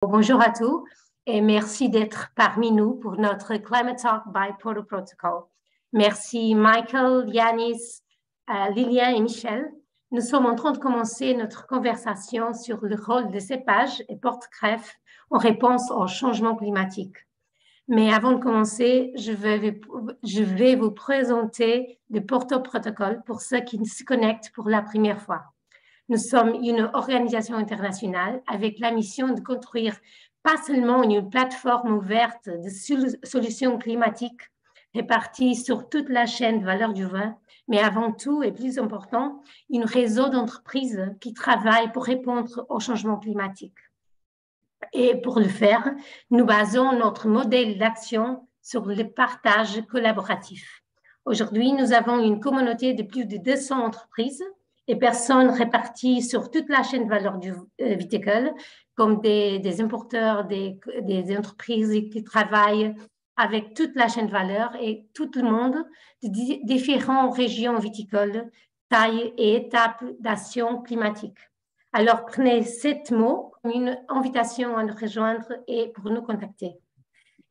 Bonjour à tous et merci d'être parmi nous pour notre Climate Talk by Proto Protocol. Merci Michael, Yanis, Lilian et Michel. Nous sommes en train de commencer notre conversation sur le rôle des cépages et porte-greffes en réponse au changement climatique. Mais avant de commencer, je vais vous présenter le Proto Protocol pour ceux qui se connectent pour la première fois. Nous sommes une organisation internationale avec la mission de construire pas seulement une plateforme ouverte de solutions climatiques réparties sur toute la chaîne de valeur du vin, mais avant tout et plus important, un réseau d'entreprises qui travaillent pour répondre au changement climatique. Et pour le faire, nous basons notre modèle d'action sur le partage collaboratif. Aujourd'hui, nous avons une communauté de plus de 200 entreprises et personnes réparties sur toute la chaîne de valeur du viticole, comme des importeurs, des entreprises qui travaillent avec toute la chaîne de valeur et tout le monde de différentes régions viticoles, tailles et étapes d'action climatique. Alors, prenez 7 mots comme une invitation à nous rejoindre et pour nous contacter.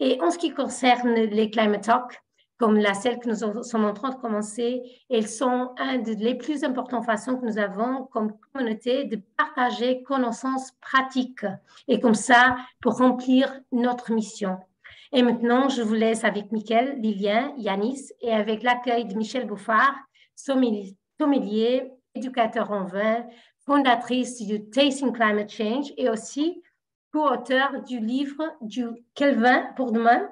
Et en ce qui concerne les Climate Talks, comme celle que nous sommes en train de commencer, elles sont une des plus importantes façons que nous avons comme communauté de partager connaissances pratiques et comme ça pour remplir notre mission. Et maintenant, je vous laisse avec Mickaël, Lilian, Yanis et avec l'accueil de Michel Bouffard, sommelier, éducateur en vin, fondatrice du Tasting Climate Change et aussi co-auteur du livre du Quel vin pour demain,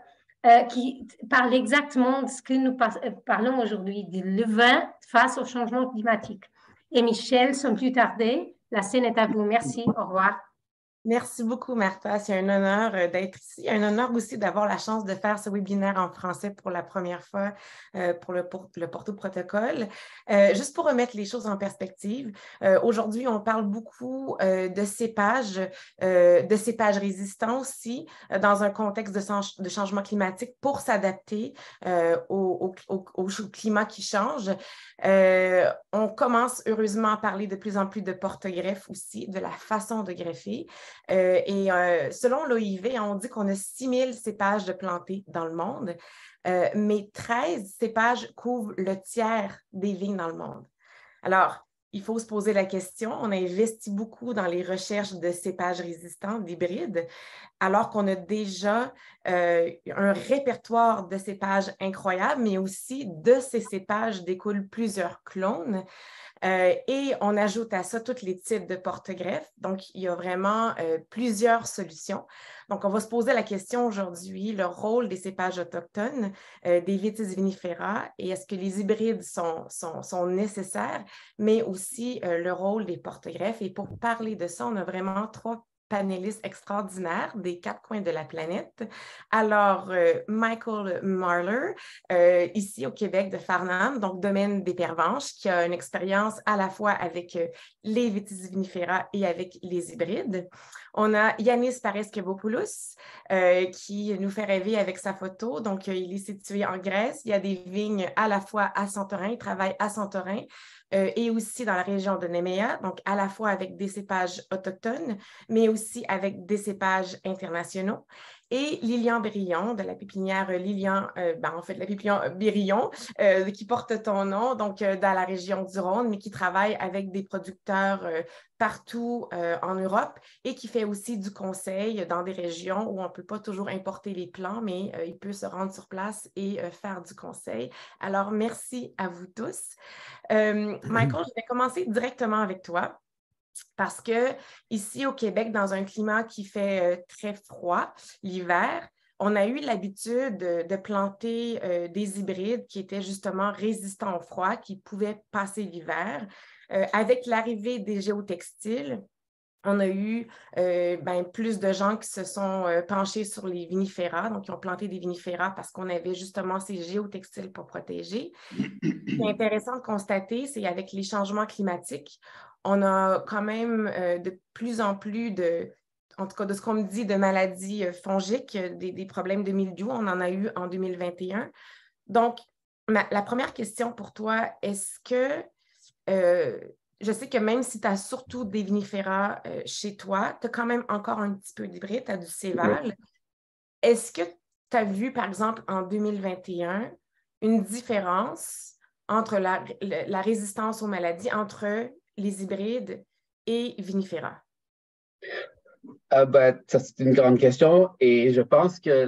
qui parle exactement de ce que nous parlons aujourd'hui, le vin face au changement climatique. Et Michel, sans plus tarder, la scène est à vous. Merci, au revoir. Merci beaucoup, Martha. C'est un honneur d'être ici. Un honneur aussi d'avoir la chance de faire ce webinaire en français pour la première fois pour le Porto Protocol. Juste pour remettre les choses en perspective, aujourd'hui, on parle beaucoup de cépages résistants aussi, dans un contexte de changement climatique pour s'adapter au climat qui change. On commence heureusement à parler de plus en plus de porte-greffes aussi, de la façon de greffer. Selon l'OIV, on dit qu'on a 6000 cépages de plantés dans le monde, mais 13 cépages couvrent le tiers des vignes dans le monde. Alors, il faut se poser la question, on a investi beaucoup dans les recherches de cépages résistants, d'hybrides, alors qu'on a déjà un répertoire de cépages incroyable, mais aussi de ces cépages découlent plusieurs clones. Et on ajoute à ça tous les types de porte-greffes. Donc, il y a vraiment plusieurs solutions. Donc, on va se poser la question aujourd'hui, le rôle des cépages autochtones, des Vitis vinifera, et est-ce que les hybrides sont nécessaires, mais aussi le rôle des porte-greffes. Et pour parler de ça, on a vraiment 3 panélistes extraordinaires des 4 coins de la planète. Alors, Michael Marler, ici au Québec de Farnham, donc domaine des pervenches, qui a une expérience à la fois avec les Vitis vinifera et avec les hybrides. On a Yanis Pareskevopoulos, qui nous fait rêver avec sa photo. Donc, il est situé en Grèce. Il y a des vignes à la fois à Santorin, il travaille à Santorin, et aussi dans la région de Néméa, donc à la fois avec des cépages autochtones, mais aussi avec des cépages internationaux. Et Lilian Bérillon, de la pépinière la pépinière Bérillon, qui porte ton nom, donc dans la région du Rhône, mais qui travaille avec des producteurs partout en Europe et qui fait aussi du conseil dans des régions où on ne peut pas toujours importer les plants, mais il peut se rendre sur place et faire du conseil. Alors, merci à vous tous. Michael, je vais commencer directement avec toi. Parce que ici au Québec, dans un climat qui fait très froid l'hiver, on a eu l'habitude de planter des hybrides qui étaient justement résistants au froid, qui pouvaient passer l'hiver. Avec l'arrivée des géotextiles, on a eu plus de gens qui se sont penchés sur les vinifera, donc qui ont planté des vinifera parce qu'on avait justement ces géotextiles pour protéger. Ce qui est intéressant de constater, c'est qu'avec les changements climatiques, on a quand même de plus en plus en tout cas de ce qu'on me dit, de maladies fongiques, des problèmes de mildiou. On en a eu en 2021. Donc, la première question pour toi, est-ce que je sais que même si tu as surtout des vinifera chez toi, tu as quand même encore un petit peu d'hybride, tu as du céval. Oui. Est-ce que tu as vu, par exemple, en 2021, une différence entre la résistance aux maladies entre les hybrides et vinifera? Ben, ça, c'est une grande question et je pense que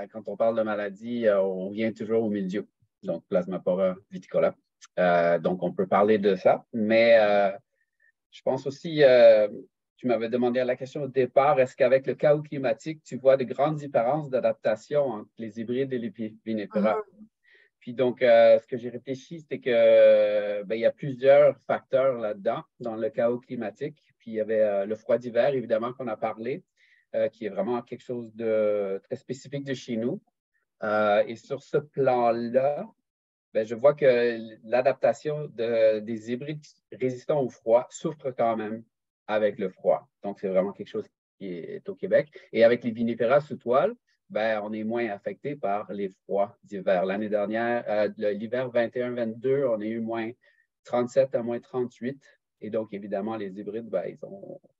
quand on parle de maladie, on vient toujours au milieu, donc Plasmapora viticola. Donc, on peut parler de ça, mais je pense aussi, tu m'avais demandé la question au départ, est-ce qu'avec le chaos climatique, tu vois de grandes différences d'adaptation entre les hybrides et les vinifera? Puis donc, ce que j'ai réfléchi, c'est que il y a plusieurs facteurs là-dedans, dans le chaos climatique. Puis il y avait le froid d'hiver, évidemment, qu'on a parlé, qui est vraiment quelque chose de très spécifique de chez nous. Et sur ce plan-là, je vois que l'adaptation des hybrides résistants au froid souffre quand même avec le froid. Donc, c'est vraiment quelque chose qui est au Québec. Et avec les vinifera sous toile, on est moins affecté par les froids d'hiver. L'année dernière, l'hiver 21-22, on a eu moins 37 à moins 38. Et donc, évidemment, les hybrides,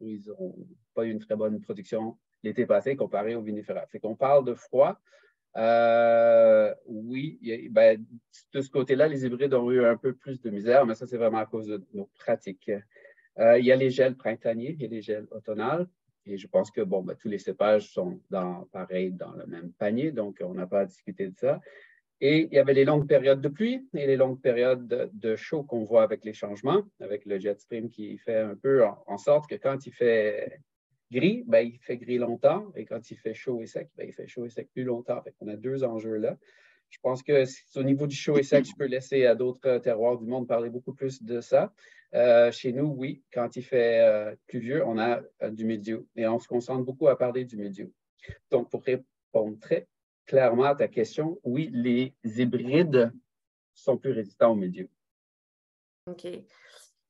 ils ont pas eu une très bonne production l'été passé comparé aux vinifera. Fait qu'on parle de froid. Oui, de ce côté-là, les hybrides ont eu un peu plus de misère, mais ça, c'est vraiment à cause de nos pratiques. Il y a les gels printaniers et les gels automnales. Et je pense que tous les cépages sont pareil dans le même panier, donc on n'a pas à discuter de ça. Et il y avait les longues périodes de pluie et les longues périodes de chaud qu'on voit avec les changements, avec le jet stream qui fait un peu en sorte que quand il fait gris, il fait gris longtemps, et quand il fait chaud et sec, il fait chaud et sec plus longtemps. On a deux enjeux là. Je pense que au niveau du chaud et sec, je peux laisser à d'autres terroirs du monde parler beaucoup plus de ça. Chez nous, oui, quand il fait pluvieux, on a du milieu et on se concentre beaucoup à parler du milieu. Donc, pour répondre très clairement à ta question, oui, les hybrides sont plus résistants au milieu. OK.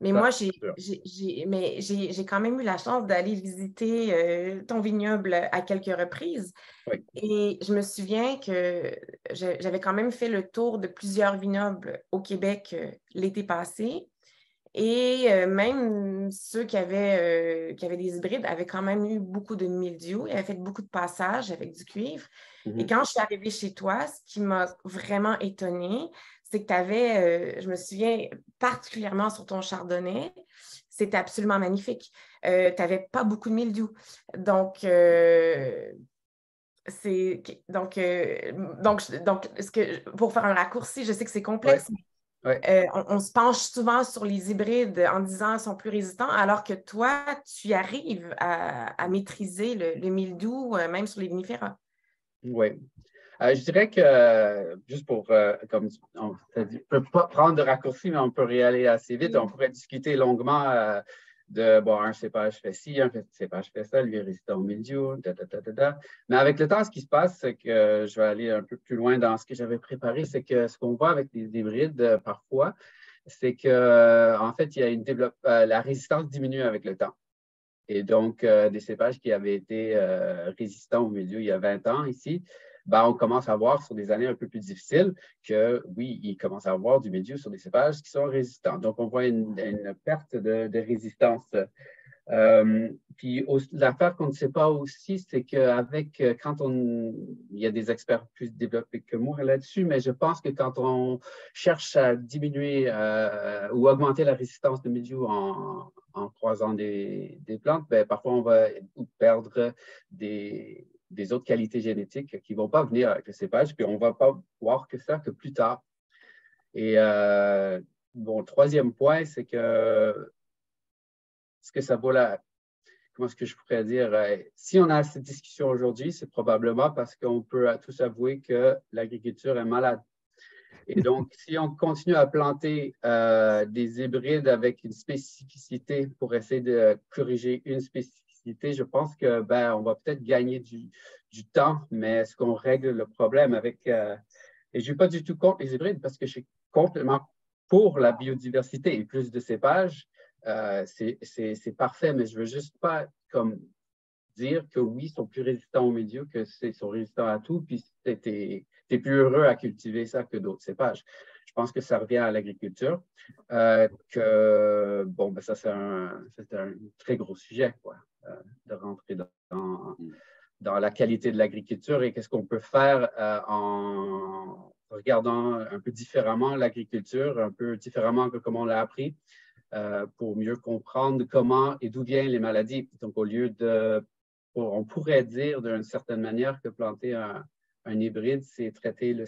Mais moi, j'ai quand même eu la chance d'aller visiter ton vignoble à quelques reprises. Oui. Et je me souviens que j'avais quand même fait le tour de plusieurs vignobles au Québec l'été passé. Et même ceux qui avaient des hybrides avaient quand même eu beaucoup de mildiou. Ils avaient fait beaucoup de passages avec du cuivre. Et quand je suis arrivée chez toi, ce qui m'a vraiment étonnée, c'est que tu avais, je me souviens particulièrement sur ton chardonnay, c'était absolument magnifique. Tu n'avais pas beaucoup de mildiou. Donc, pour faire un raccourci, je sais que c'est complexe, Ouais. Ouais. On se penche souvent sur les hybrides en disant qu'ils sont plus résistants, alors que toi, tu arrives à maîtriser le mildiou, même sur les vinifera. Oui. Je dirais que, juste pour, comme on ne peut pas prendre de raccourci, mais on peut y aller assez vite. On pourrait discuter longuement un cépage fait ci, un cépage fait ça, lui est résistant au milieu, Mais avec le temps, ce qui se passe, c'est que je vais aller un peu plus loin dans ce que j'avais préparé, c'est que ce qu'on voit avec les hybrides parfois, c'est que, en fait, la résistance diminue avec le temps. Et donc, des cépages qui avaient été résistants au milieu il y a 20 ans ici, on commence à voir sur des années un peu plus difficiles que, oui, il commence à avoir du milieu sur des cépages qui sont résistants. Donc, on voit une perte de résistance. Puis, l'affaire qu'on ne sait pas aussi, c'est qu'avec, il y a des experts plus développés que moi là-dessus, mais je pense que quand on cherche à diminuer ou augmenter la résistance de milieu en croisant des plantes, parfois on va perdre des autres qualités génétiques qui ne vont pas venir avec le cépage, puis on ne va pas voir que ça que plus tard. Et le troisième point, c'est que est-ce que ça vaut comment est-ce que je pourrais dire? Si on a cette discussion aujourd'hui, c'est probablement parce qu'on peut tous avouer que l'agriculture est malade. Et donc, si on continue à planter des hybrides avec une spécificité pour essayer de corriger une spécificité, je pense que on va peut-être gagner du temps, mais est-ce qu'on règle le problème avec... et je ne suis pas du tout contre les hybrides parce que je suis complètement pour la biodiversité et plus de cépages. C'est parfait, mais je ne veux juste pas dire que oui, ils sont plus résistants au milieu, que sont résistants à tout, puis tu es plus heureux à cultiver ça que d'autres cépages. je pense que ça revient à l'agriculture. Ça, c'est un très gros sujet, quoi, de rentrer dans la qualité de l'agriculture et qu'est-ce qu'on peut faire en regardant un peu différemment l'agriculture, un peu différemment que comment on l'a appris, pour mieux comprendre comment et d'où viennent les maladies. Donc, au lieu on pourrait dire d'une certaine manière que planter un hybride, c'est traiter le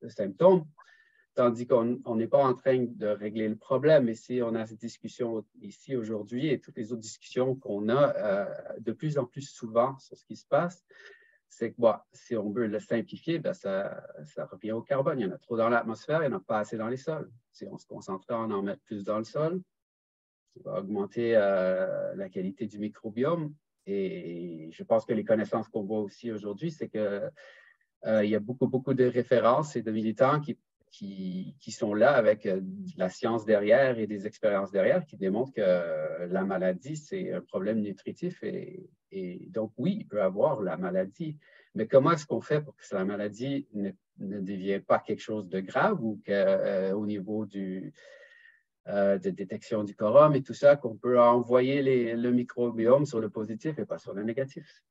symptôme, tandis qu'on n'est pas en train de régler le problème. Et si on a cette discussion ici aujourd'hui et toutes les autres discussions qu'on a de plus en plus souvent sur ce qui se passe, c'est que si on veut le simplifier, ça revient au carbone. Il y en a trop dans l'atmosphère, il n'y en a pas assez dans les sols. Si on se concentre à en mettre plus dans le sol, ça va augmenter la qualité du microbiome. Et je pense que les connaissances qu'on voit aussi aujourd'hui, c'est qu'il y a beaucoup de références et de militants qui sont là avec de la science derrière et des expériences derrière qui démontrent que la maladie, c'est un problème nutritif. Et donc, oui, il peut y avoir la maladie, mais comment est-ce qu'on fait pour que la maladie ne devienne pas quelque chose de grave ou qu'au niveau de détection du quorum et tout ça, qu'on peut envoyer le microbiome sur le positif et pas sur le négatif.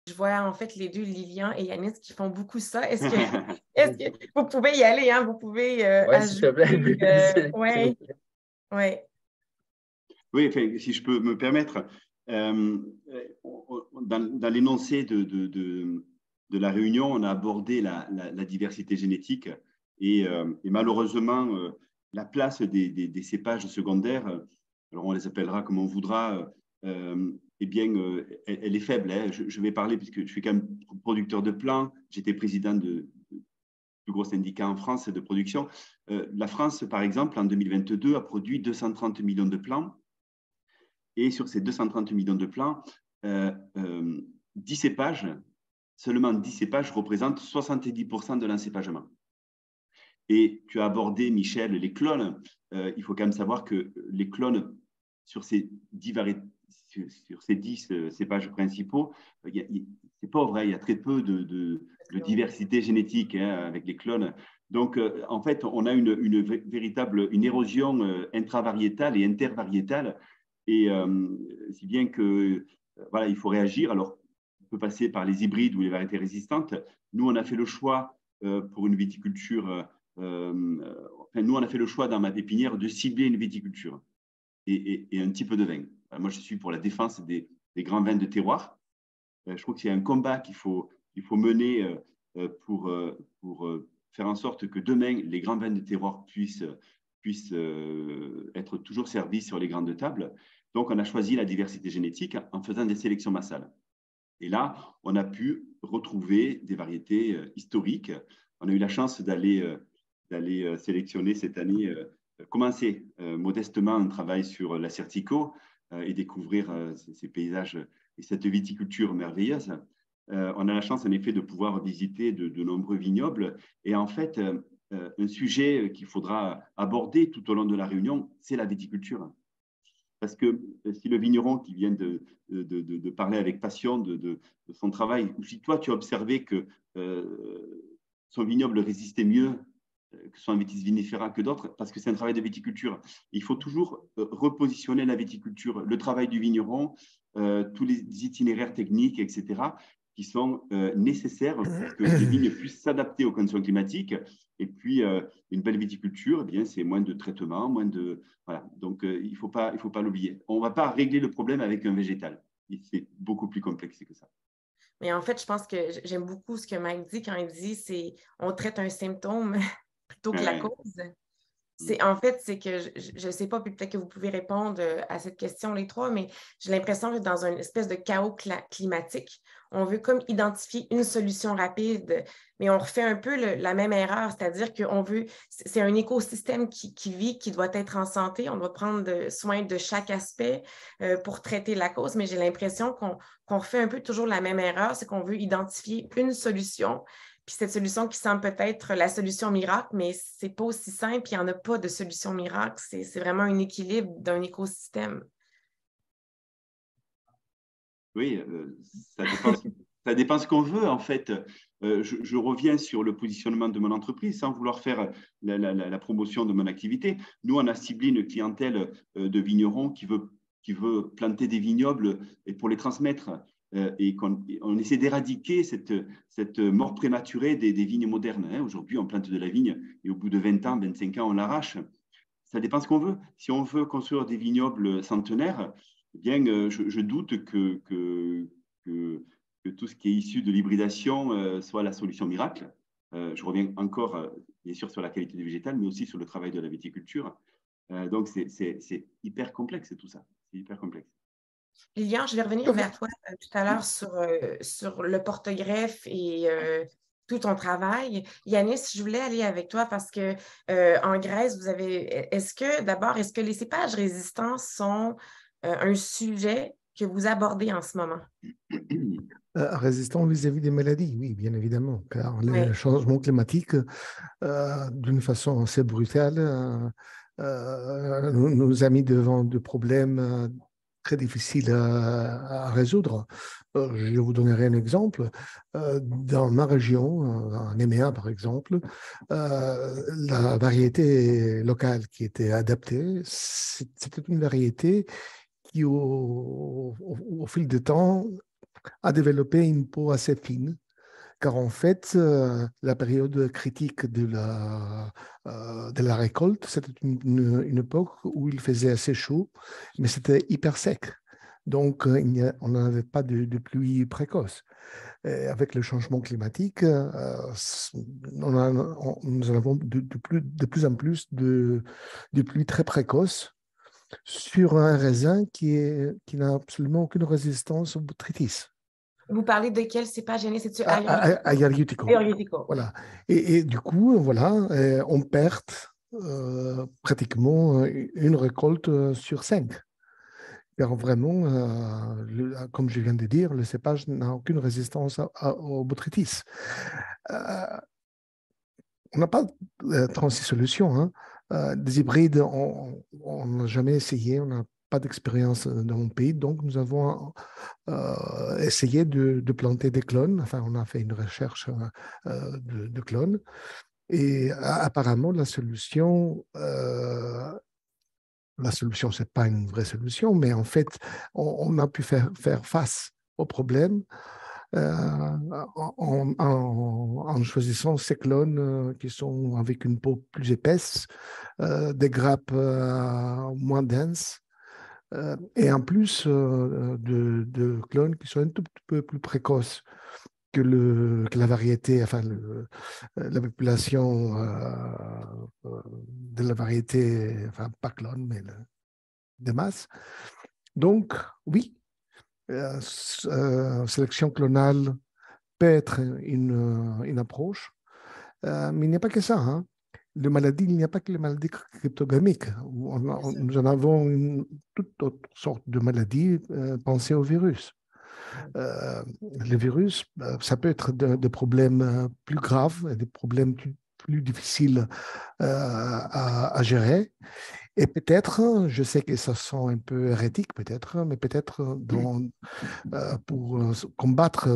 Je vois en fait les deux, Lilian et Yanis, qui font beaucoup ça. Est-ce que vous pouvez y aller, hein? Vous pouvez s'il te plaît. Ouais. Oui, enfin, si je peux me permettre, dans l'énoncé de la réunion, on a abordé la diversité génétique et malheureusement, la place des cépages secondaires, alors on les appellera comme on voudra, elle est faible. Hein. Je vais parler, puisque je suis quand même producteur de plants, j'étais président du plus gros syndicat en France de production. La France, par exemple, en 2022, a produit 230 millions de plants. Et sur ces 230 millions de plants, 10 cépages, seulement 10 cépages représentent 70% de l'encépagement. Et tu as abordé, Michel, les clones. Il faut quand même savoir que les clones, sur ces 10 cépages principaux, c'est pas vrai, il y a très peu de diversité génétique avec les clones. Donc, en fait, on a une érosion intravariétale et intervariétale. Et si bien que, voilà, il faut réagir. Alors, on peut passer par les hybrides ou les variétés résistantes. Nous, on a fait le choix pour une viticulture, nous, on a fait le choix dans ma pépinière de cibler une viticulture et un type de vin. Moi, je suis pour la défense des grands vins de terroir. Je trouve que c'est un combat qu'il faut mener pour faire en sorte que demain, les grands vins de terroir puissent être toujours servis sur les grandes tables. Donc, on a choisi la diversité génétique en faisant des sélections massales. Et là, on a pu retrouver des variétés historiques. On a eu la chance d'aller sélectionner cette année, commencer modestement un travail sur la Certico et découvrir ces paysages et cette viticulture merveilleuse. On a la chance, en effet, de pouvoir visiter de nombreux vignobles. Et en fait, un sujet qu'il faudra aborder tout au long de la réunion, c'est la viticulture. Parce que si le vigneron qui vient de parler avec passion de son travail, ou si toi, tu as observé que son vignoble résistait mieux que soit un vitis vinifera que d'autres, parce que c'est un travail de viticulture. Il faut toujours repositionner la viticulture, le travail du vigneron, tous les itinéraires techniques, etc., qui sont nécessaires pour que les vignes puissent s'adapter aux conditions climatiques. Et puis, une belle viticulture, eh bien, c'est moins de traitement, moins de… Voilà. Donc, il ne faut pas l'oublier. On ne va pas régler le problème avec un végétal. C'est beaucoup plus complexe que ça. Mais en fait, je pense que j'aime beaucoup ce que Mike dit quand il dit c'est on traite un symptôme plutôt que la cause. En fait, c'est que je ne sais pas, puis peut-être que vous pouvez répondre à cette question, les trois, mais j'ai l'impression que dans une espèce de chaos climatique, on veut comme identifier une solution rapide, mais on refait un peu la même erreur, c'est-à-dire c'est un écosystème qui vit, qui doit être en santé, on doit prendre soin de chaque aspect pour traiter la cause, mais j'ai l'impression qu'on refait un peu toujours la même erreur, c'est qu'on veut identifier une solution. Puis cette solution qui semble peut-être la solution miracle, mais ce n'est pas aussi simple, il n'y en a pas de solution miracle. C'est vraiment un équilibre d'un écosystème. Oui, Ça dépend ce qu'on veut, en fait. Je reviens sur le positionnement de mon entreprise sans vouloir faire la promotion de mon activité. Nous, on a ciblé une clientèle de vignerons qui veut planter des vignobles et pour les transmettre. Et on essaie d'éradiquer cette mort prématurée des vignes modernes. Hein. Aujourd'hui, on plante de la vigne et au bout de 20 ans, 25 ans, on l'arrache. Ça dépend ce qu'on veut. Si on veut construire des vignobles centenaires, eh bien, je doute que tout ce qui est issu de l'hybridation soit la solution miracle. Je reviens encore, bien sûr, sur la qualité du végétal, mais aussi sur le travail de la viticulture. Donc, c'est hyper complexe tout ça. C'est hyper complexe. Lilian, je vais revenir vers toi tout à l'heure sur le porte-greffe et tout ton travail. Yanis, je voulais aller avec toi parce que en Grèce, vous avez. Est-ce que les cépages résistants sont un sujet que vous abordez en ce moment? Résistant vis-à-vis des maladies, oui, bien évidemment, car le Oui. changement climatique, d'une façon assez brutale, nous a mis devant de problèmes très difficiles à résoudre. Je vous donnerai un exemple. Dans ma région, en EMEA par exemple, la variété locale qui était adaptée, c'était une variété qui, au fil du temps, a développé une peau assez fine, car en fait, la période critique de la récolte, c'était une époque où il faisait assez chaud, mais c'était hyper sec. Donc, on n'avait pas de pluie précoce. Et avec le changement climatique, nous avons de plus en plus de pluies très précoces sur un raisin qui n'a absolument aucune résistance au botrytis. Vous parlez de quel cépage, Yanis? C'est-tu Agariutico. Agariutico. Voilà. Et du coup, voilà, on perd pratiquement une récolte sur 5. Car vraiment, comme je viens de dire, le cépage n'a aucune résistance au botrytis. On n'a pas 36 solutions. Hein. Des hybrides, on n'a jamais essayé, on n'a pas d'expérience dans mon pays, donc nous avons essayé de planter des clones. Enfin, on a fait une recherche de clones. Et apparemment, la solution, ce n'est pas une vraie solution, mais en fait, on a pu faire face au problème en choisissant ces clones qui sont avec une peau plus épaisse, des grappes moins denses, et en plus de clones qui sont un tout petit peu plus précoces que la variété, enfin la population de la variété, enfin pas clone, mais de masse. Donc, oui, sélection clonale peut être une approche, mais il n'y a pas que ça. Hein. Les maladies, il n'y a pas que les maladies cryptogamiques. Nous en avons toute autre sorte de maladies. Pensez au virus. Le virus, ça peut être des problèmes plus graves, des problèmes plus difficiles à gérer. Et peut-être, je sais que ça sent un peu hérétique peut-être, mais peut-être pour se combattre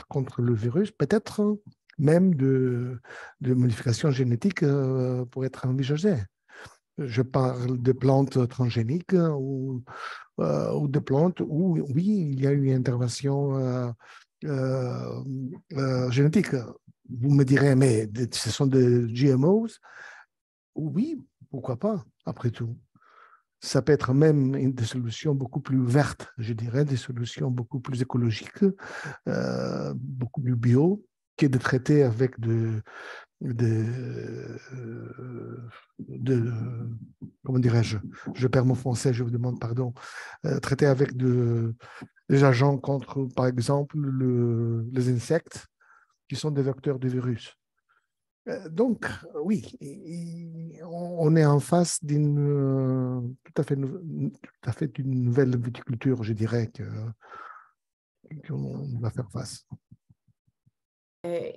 contre le virus, peut-être même de modifications génétiques pour être envisagées. Je parle de plantes transgéniques ou de plantes où, oui, il y a eu une intervention génétique. Vous me direz, mais ce sont des GMOs? Oui, pourquoi pas, après tout. Ça peut être même des solutions beaucoup plus vertes, je dirais, des solutions beaucoup plus écologiques, beaucoup plus bio, que de traiter avec comment dirais-je, je perds mon français, je vous demande pardon, traiter avec des agents contre, par exemple, les insectes qui sont des vecteurs de virus. Donc, oui, on est en face d'une tout à fait d'une nouvelle viticulture, je dirais, qu'on va faire face.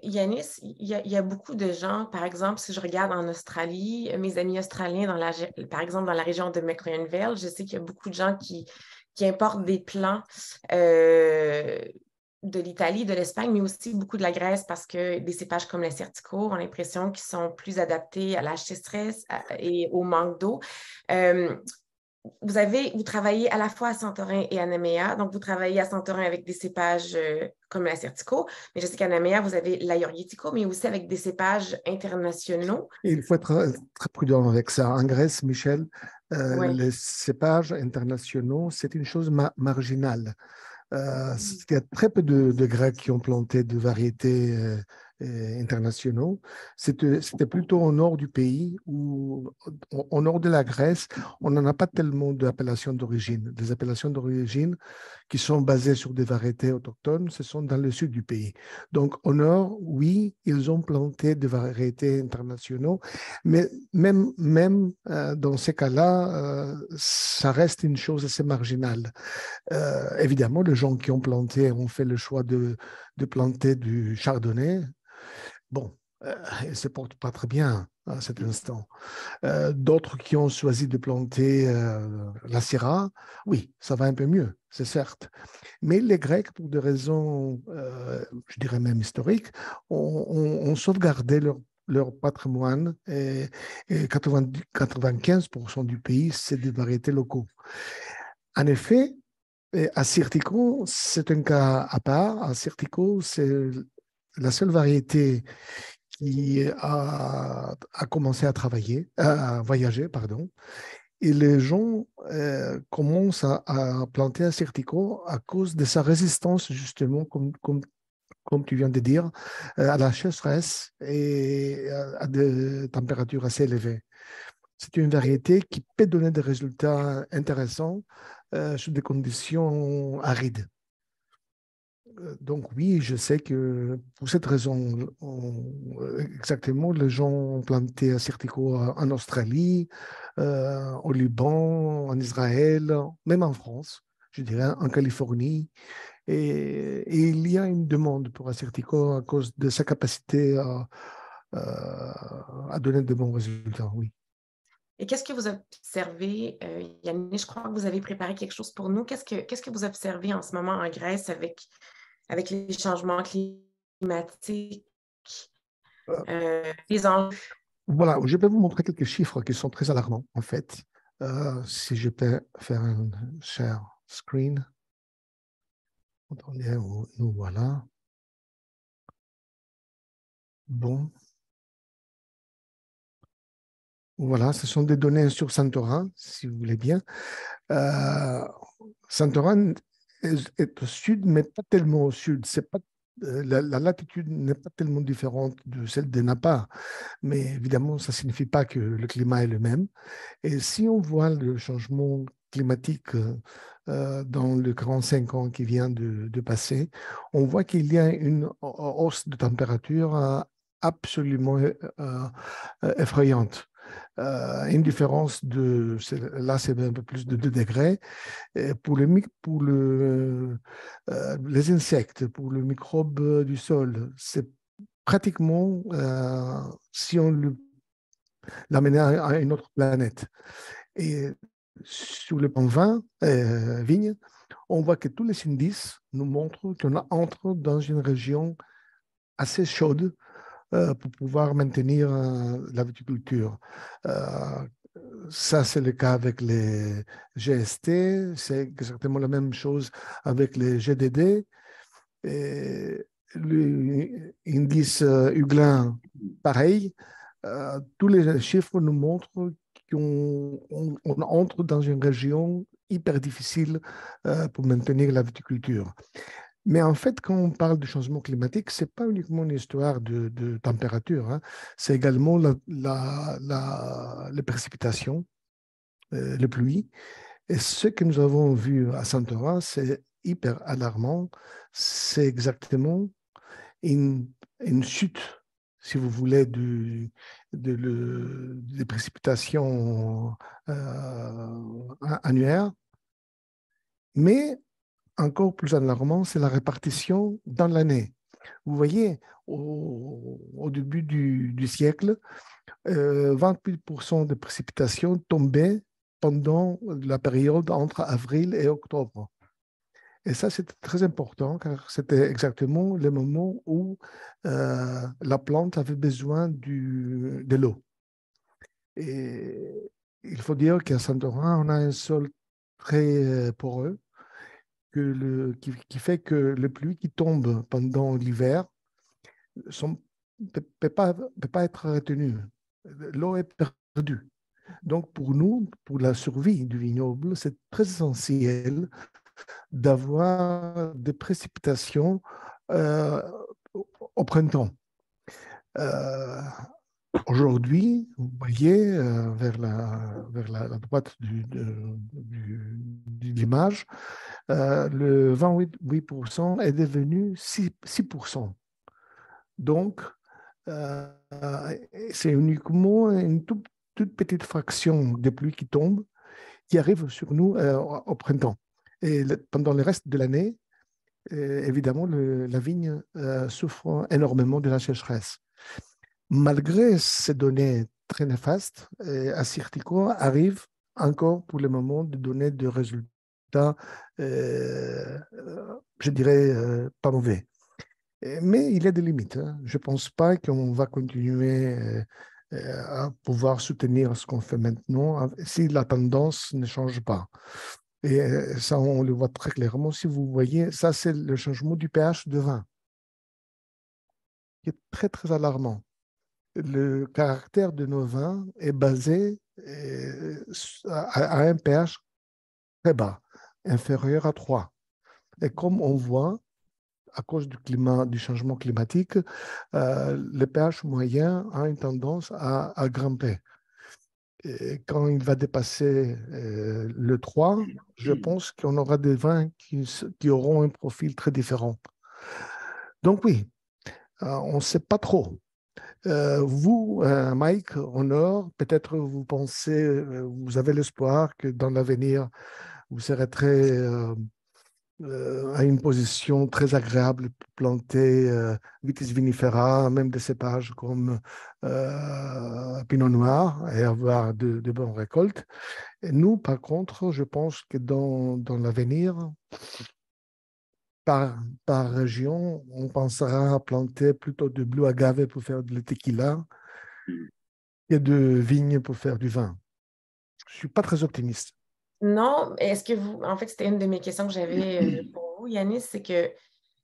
Yanis, il y a beaucoup de gens, par exemple, si je regarde en Australie, mes amis australiens, par exemple, dans la région de McLaren Vale, je sais qu'il y a beaucoup de gens qui qui importent des plants de l'Italie, de l'Espagne, mais aussi beaucoup de la Grèce parce que des cépages comme les Certico ont l'impression qu'ils sont plus adaptés à la sécheresse et au manque d'eau. Vous travaillez à la fois à Santorin et à Nemea. Donc, vous travaillez à Santorin avec des cépages comme la Certico, mais je sais qu'à Nemea, vous avez l'Aioritico, mais aussi avec des cépages internationaux. Et il faut être très prudent avec ça. En Grèce, Michel, Oui. les cépages internationaux, c'est une chose marginale. Il y a très peu de Grecs qui ont planté de variétés internationaux. C'était plutôt au nord du pays, ou au nord de la Grèce, on n'en a pas tellement d'appellations d'origine. Les appellations d'origine qui sont basées sur des variétés autochtones, ce sont dans le sud du pays. Donc au nord, oui, ils ont planté des variétés internationaux, mais même dans ces cas-là, ça reste une chose assez marginale. Évidemment, les gens qui ont planté ont fait le choix de planter du chardonnay. Bon, il ne se porte pas très bien à cet instant. D'autres qui ont choisi de planter la syrah, oui, ça va un peu mieux, c'est certes. Mais les Grecs, pour des raisons, je dirais même historiques, ont sauvegardé leur patrimoine et 95% du pays, c'est des variétés locaux. En effet, et à Sirtico, c'est un cas à part. À Sirtico, c'est la seule variété qui a commencé à voyager, pardon. Et les gens commencent à planter à Sirtico à cause de sa résistance, justement, comme tu viens de dire, à la sécheresse et à des températures assez élevées. C'est une variété qui peut donner des résultats intéressants sous des conditions arides. Donc oui, je sais que pour cette raison, exactement, les gens ont planté Certico en Australie, au Liban, en Israël, même en France, je dirais, en Californie. Et il y a une demande pour Assertico à cause de sa capacité à donner de bons résultats, oui. Et qu'est-ce que vous observez, Yannis, je crois que vous avez préparé quelque chose pour nous. Qu'est-ce que vous observez en ce moment en Grèce avec les changements climatiques, les enjeux? Voilà, je vais vous montrer quelques chiffres qui sont très alarmants, en fait. Si je peux faire un share screen. Attendez, nous voilà. Bon. Voilà, ce sont des données sur Santorin, si vous voulez bien. Santorin est au sud, mais pas tellement au sud. C'est pas, la latitude n'est pas tellement différente de celle de Napa, mais évidemment, ça ne signifie pas que le climat est le même. Et si on voit le changement climatique dans le grand 5 ans qui vient de passer, on voit qu'il y a une hausse de température absolument effrayante. Une différence là c'est un peu plus de 2 degrés. Et pour les insectes, pour le microbe du sol, c'est pratiquement, si on l'amenait à une autre planète. Et sur le plan vigne, on voit que tous les indices nous montrent qu'on entre dans une région assez chaude pour pouvoir maintenir la viticulture. Ça, c'est le cas avec les GST, c'est exactement la même chose avec les GDD. Et l'indice Huglin, pareil. Tous les chiffres nous montrent qu'on entre dans une région hyper difficile pour maintenir la viticulture. Mais en fait, quand on parle de changement climatique, ce n'est pas uniquement une histoire de température, hein. C'est également les précipitations, les pluies. Et ce que nous avons vu à Santorin, c'est hyper alarmant. C'est exactement une chute, si vous voulez, des précipitations annuaires. Mais encore plus alarmant, c'est la répartition dans l'année. Vous voyez, au début du siècle, 28% de précipitations tombaient pendant la période entre avril et octobre. Et ça, c'était très important car c'était exactement le moment où la plante avait besoin de l'eau. Et il faut dire qu'à Santorin, on a un sol très poreux qui fait que les pluies qui tombent pendant l'hiver ne peut pas être retenues. L'eau est perdue. Donc, pour nous, pour la survie du vignoble, c'est très essentiel d'avoir des précipitations euh, au printemps. Aujourd'hui, vous voyez vers la droite de l'image, le 28% est devenu 6%. Donc, c'est uniquement une toute petite fraction des pluies qui tombent qui arrive sur nous au printemps. Et pendant le reste de l'année, évidemment, la vigne souffre énormément de la sécheresse. Malgré ces données très néfastes, Assyrtiko arrive encore pour le moment de donner des résultats, je dirais, pas mauvais. Mais il y a des limites. Hein. Je ne pense pas qu'on va continuer à pouvoir soutenir ce qu'on fait maintenant si la tendance ne change pas. Et ça, on le voit très clairement. Si vous voyez, ça, c'est le changement du pH de vin, qui est très, très alarmant. Le caractère de nos vins est basé à un pH très bas, inférieur à 3. Et comme on voit, à cause du changement climatique, le pH moyen a une tendance à grimper. Et quand il va dépasser le 3, je pense qu'on aura des vins qui auront un profil très différent. Donc oui, on ne sait pas trop. Vous, Mike, au nord, peut-être vous pensez, vous avez l'espoir que dans l'avenir, vous serez à une position très agréable pour planter Vitis vinifera, même des cépages comme Pinot Noir et avoir de bonnes récoltes. Et nous, par contre, je pense que dans l'avenir, par région, on pensera à planter plutôt de blue agave pour faire de tequila et de vigne pour faire du vin. Je ne suis pas très optimiste. Non, est-ce que vous, en fait, c'était une de mes questions que j'avais pour vous, Yanis, c'est que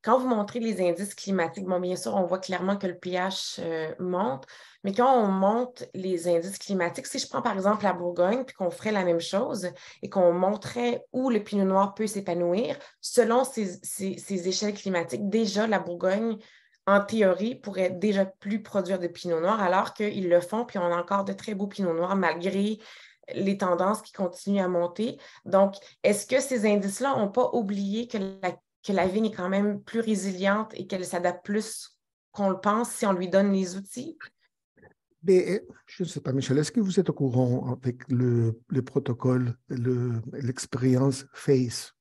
quand vous montrez les indices climatiques, bon, bien sûr, on voit clairement que le pH monte, mais quand on monte les indices climatiques, si je prends par exemple la Bourgogne, puis qu'on ferait la même chose et qu'on montrait où le pinot noir peut s'épanouir, selon ces échelles climatiques, déjà la Bourgogne, en théorie, pourrait déjà plus produire de pinot noir, alors qu'ils le font, puis on a encore de très beaux pinots noirs malgré les tendances qui continuent à monter. Donc, est-ce que ces indices-là n'ont pas oublié que la vigne est quand même plus résiliente et qu'elle s'adapte plus qu'on le pense si on lui donne les outils? Mais je ne sais pas, Michel, est-ce que vous êtes au courant avec le protocole, l'expérience FACE?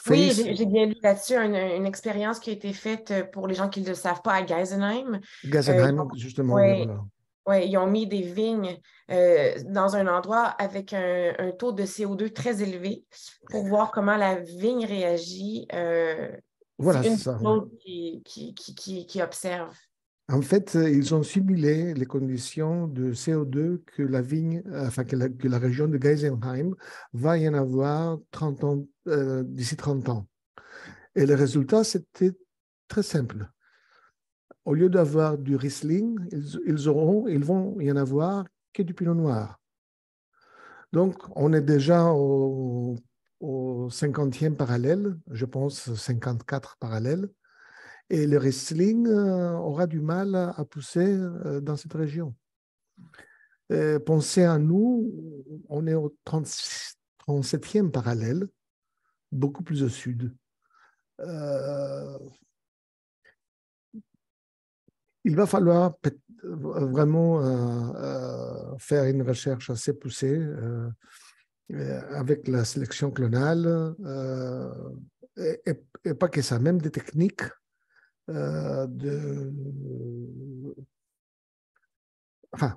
Oui, FACE, j'ai bien lu là-dessus une expérience qui a été faite pour les gens qui ne le savent pas à Geisenheim. Gazenheim, justement, oui, Oui, voilà. ouais, ils ont mis des vignes dans un endroit avec un taux de CO2 très élevé pour voir comment la vigne réagit. C'est Voilà, une c'est des ça. choses qui observe. En fait, ils ont simulé les conditions de CO2 que la vigne, enfin que la région de Geisenheim va y en avoir 30 ans, d'ici 30 ans. Et le résultat, c'était très simple. Au lieu d'avoir du Riesling, ils vont y en avoir que du Pinot Noir. Donc, on est déjà au 50e parallèle, je pense 54 parallèles. Et le Riesling aura du mal à pousser dans cette région. Pensez à nous, on est au 37e parallèle, beaucoup plus au sud. Il va falloir vraiment faire une recherche assez poussée avec la sélection clonale et pas que ça, même des techniques enfin,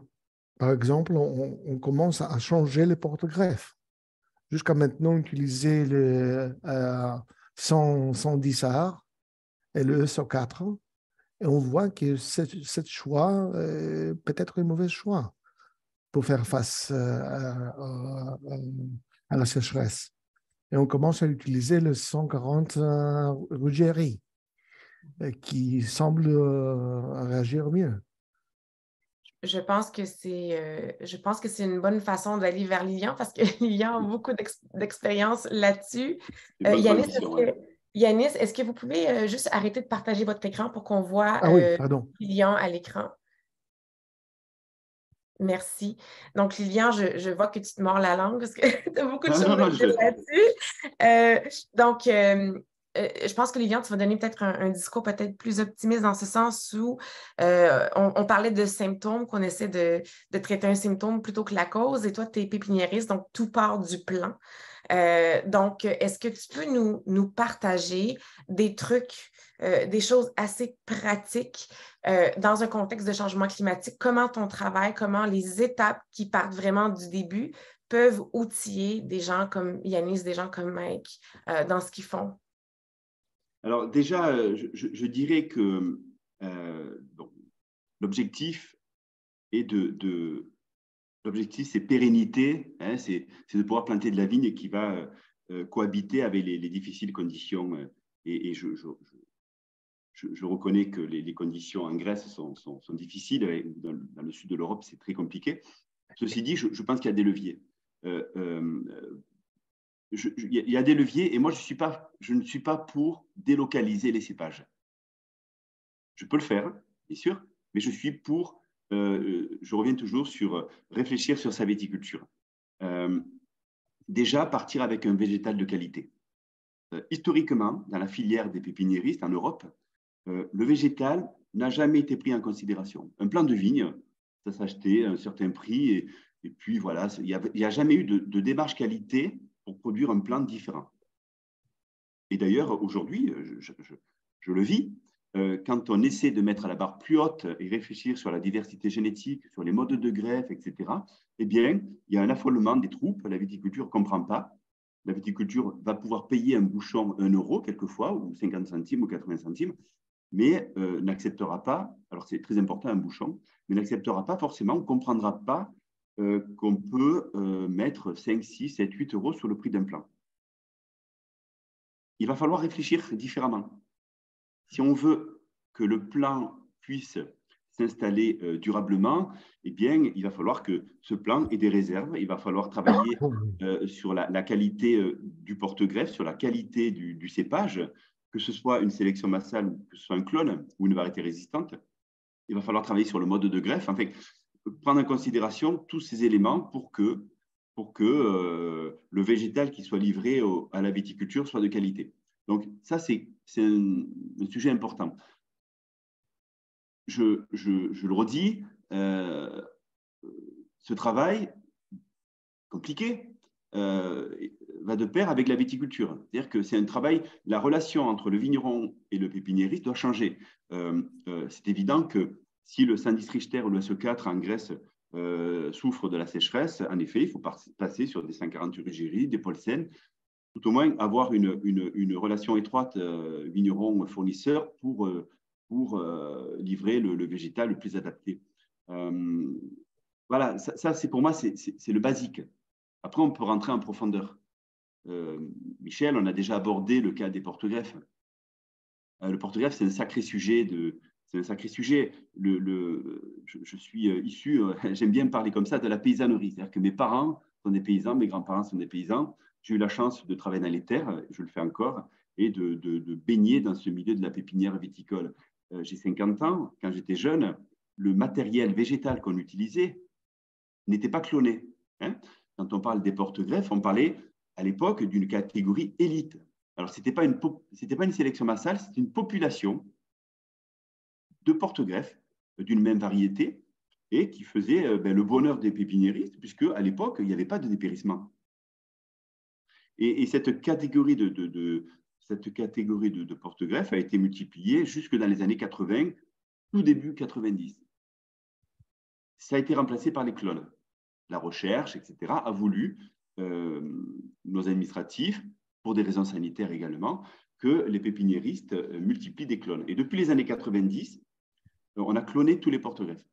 par exemple, on commence à changer les porte-greffes. Jusqu'à maintenant, on utilisait le 110 AR et le SO4. Et on voit que ce choix peut être un mauvais choix pour faire face à la sécheresse. Et on commence à utiliser le 140 Ruggieri, qui semble réagir mieux. Je pense que c'est une bonne façon d'aller vers Lilian parce que Lilian a beaucoup d'expérience là-dessus. Yanis, est-ce que vous pouvez juste arrêter de partager votre écran pour qu'on voit Ah oui, pardon. Lilian à l'écran? Merci. Donc, Lilian, je vois que tu te mords la langue parce que tu as beaucoup de choses à dire là-dessus. Je pense que Lilian, tu vas donner peut-être un discours peut-être plus optimiste dans ce sens où on parlait de symptômes, qu'on essaie de traiter un symptôme plutôt que la cause. Et toi, tu es pépiniériste, donc tout part du plan. Donc, est-ce que tu peux nous partager des trucs, des choses assez pratiques dans un contexte de changement climatique? Comment ton travail, comment les étapes qui partent vraiment du début peuvent outiller des gens comme Yanis, des gens comme Mike dans ce qu'ils font? Alors déjà, je dirais que bon, l'objectif est l'objectif, c'est pérennité, hein, c'est de pouvoir planter de la vigne qui va cohabiter avec les difficiles conditions. Et je reconnais que les conditions en Grèce sont difficiles. Et dans le sud de l'Europe, c'est très compliqué. Ceci dit, je pense qu'il y a des leviers. Il y a des leviers et moi, je ne suis pas pour délocaliser les cépages. Je peux le faire, bien sûr, mais je suis pour, je reviens toujours sur réfléchir sur sa viticulture. Déjà, partir avec un végétal de qualité. Historiquement, dans la filière des pépiniéristes en Europe, le végétal n'a jamais été pris en considération. Un plant de vigne, ça s'achetait à un certain prix et puis voilà, il n'y a jamais eu de démarche qualité pour produire un plant différent. Et d'ailleurs, aujourd'hui, je le vis, quand on essaie de mettre la barre plus haute et réfléchir sur la diversité génétique, sur les modes de greffe, etc., eh bien, il y a un affolement des troupes, la viticulture ne comprend pas. La viticulture va pouvoir payer un bouchon 1 euro quelquefois, ou 50 centimes ou 80 centimes, mais n'acceptera pas, alors c'est très important un bouchon, mais n'acceptera pas forcément, ne comprendra pas qu'on peut mettre 5, 6, 7, 8 euros sur le prix d'un plant. Il va falloir réfléchir différemment. Si on veut que le plan puisse s'installer durablement, eh bien, il va falloir que ce plan ait des réserves. Il va falloir travailler sur la qualité du porte-greffe, sur la qualité du cépage, que ce soit une sélection massale, que ce soit un clone ou une variété résistante. Il va falloir travailler sur le mode de greffe. Enfin, prendre en considération tous ces éléments pour que le végétal qui soit livré à la viticulture soit de qualité. Donc, ça, c'est un sujet important. Je le redis, ce travail compliqué va de pair avec la viticulture. C'est-à-dire que c'est un travail, la relation entre le vigneron et le pépiniériste doit changer. C'est évident que si le Saint-Districhter ou le SE4 en Grèce souffre de la sécheresse, en effet, il faut passer sur des 140 Ruggieri, des Paulsen, tout au moins avoir une relation étroite vigneron-fournisseur pour livrer le végétal le plus adapté. Voilà, ça c'est pour moi, c'est le basique. Après, on peut rentrer en profondeur. Michel, on a déjà abordé le cas des porte-greffes. Le porte-greffe, c'est un sacré sujet. C'est un sacré sujet. Je suis issu, j'aime bien parler comme ça, de la paysannerie. C'est-à-dire que mes parents sont des paysans, mes grands-parents sont des paysans. J'ai eu la chance de travailler dans les terres, je le fais encore, et de baigner dans ce milieu de la pépinière viticole. J'ai 50 ans. Quand j'étais jeune, le matériel végétal qu'on utilisait n'était pas cloné. Hein. Quand on parle des porte-greffes, on parlait à l'époque d'une catégorie élite. Alors, ce n'était pas une sélection massale, c'était une population de porte-greffes d'une même variété et qui faisait le bonheur des pépiniéristes, puisque à l'époque, il n'y avait pas de dépérissement. Et cette catégorie de porte-greffes a été multipliée jusque dans les années 80, tout début 90. ça a été remplacé par les clones. La recherche, etc., a voulu, nos administratifs, pour des raisons sanitaires également, que les pépiniéristes multiplient des clones. Et depuis les années 90, on a cloné tous les porte-greffes.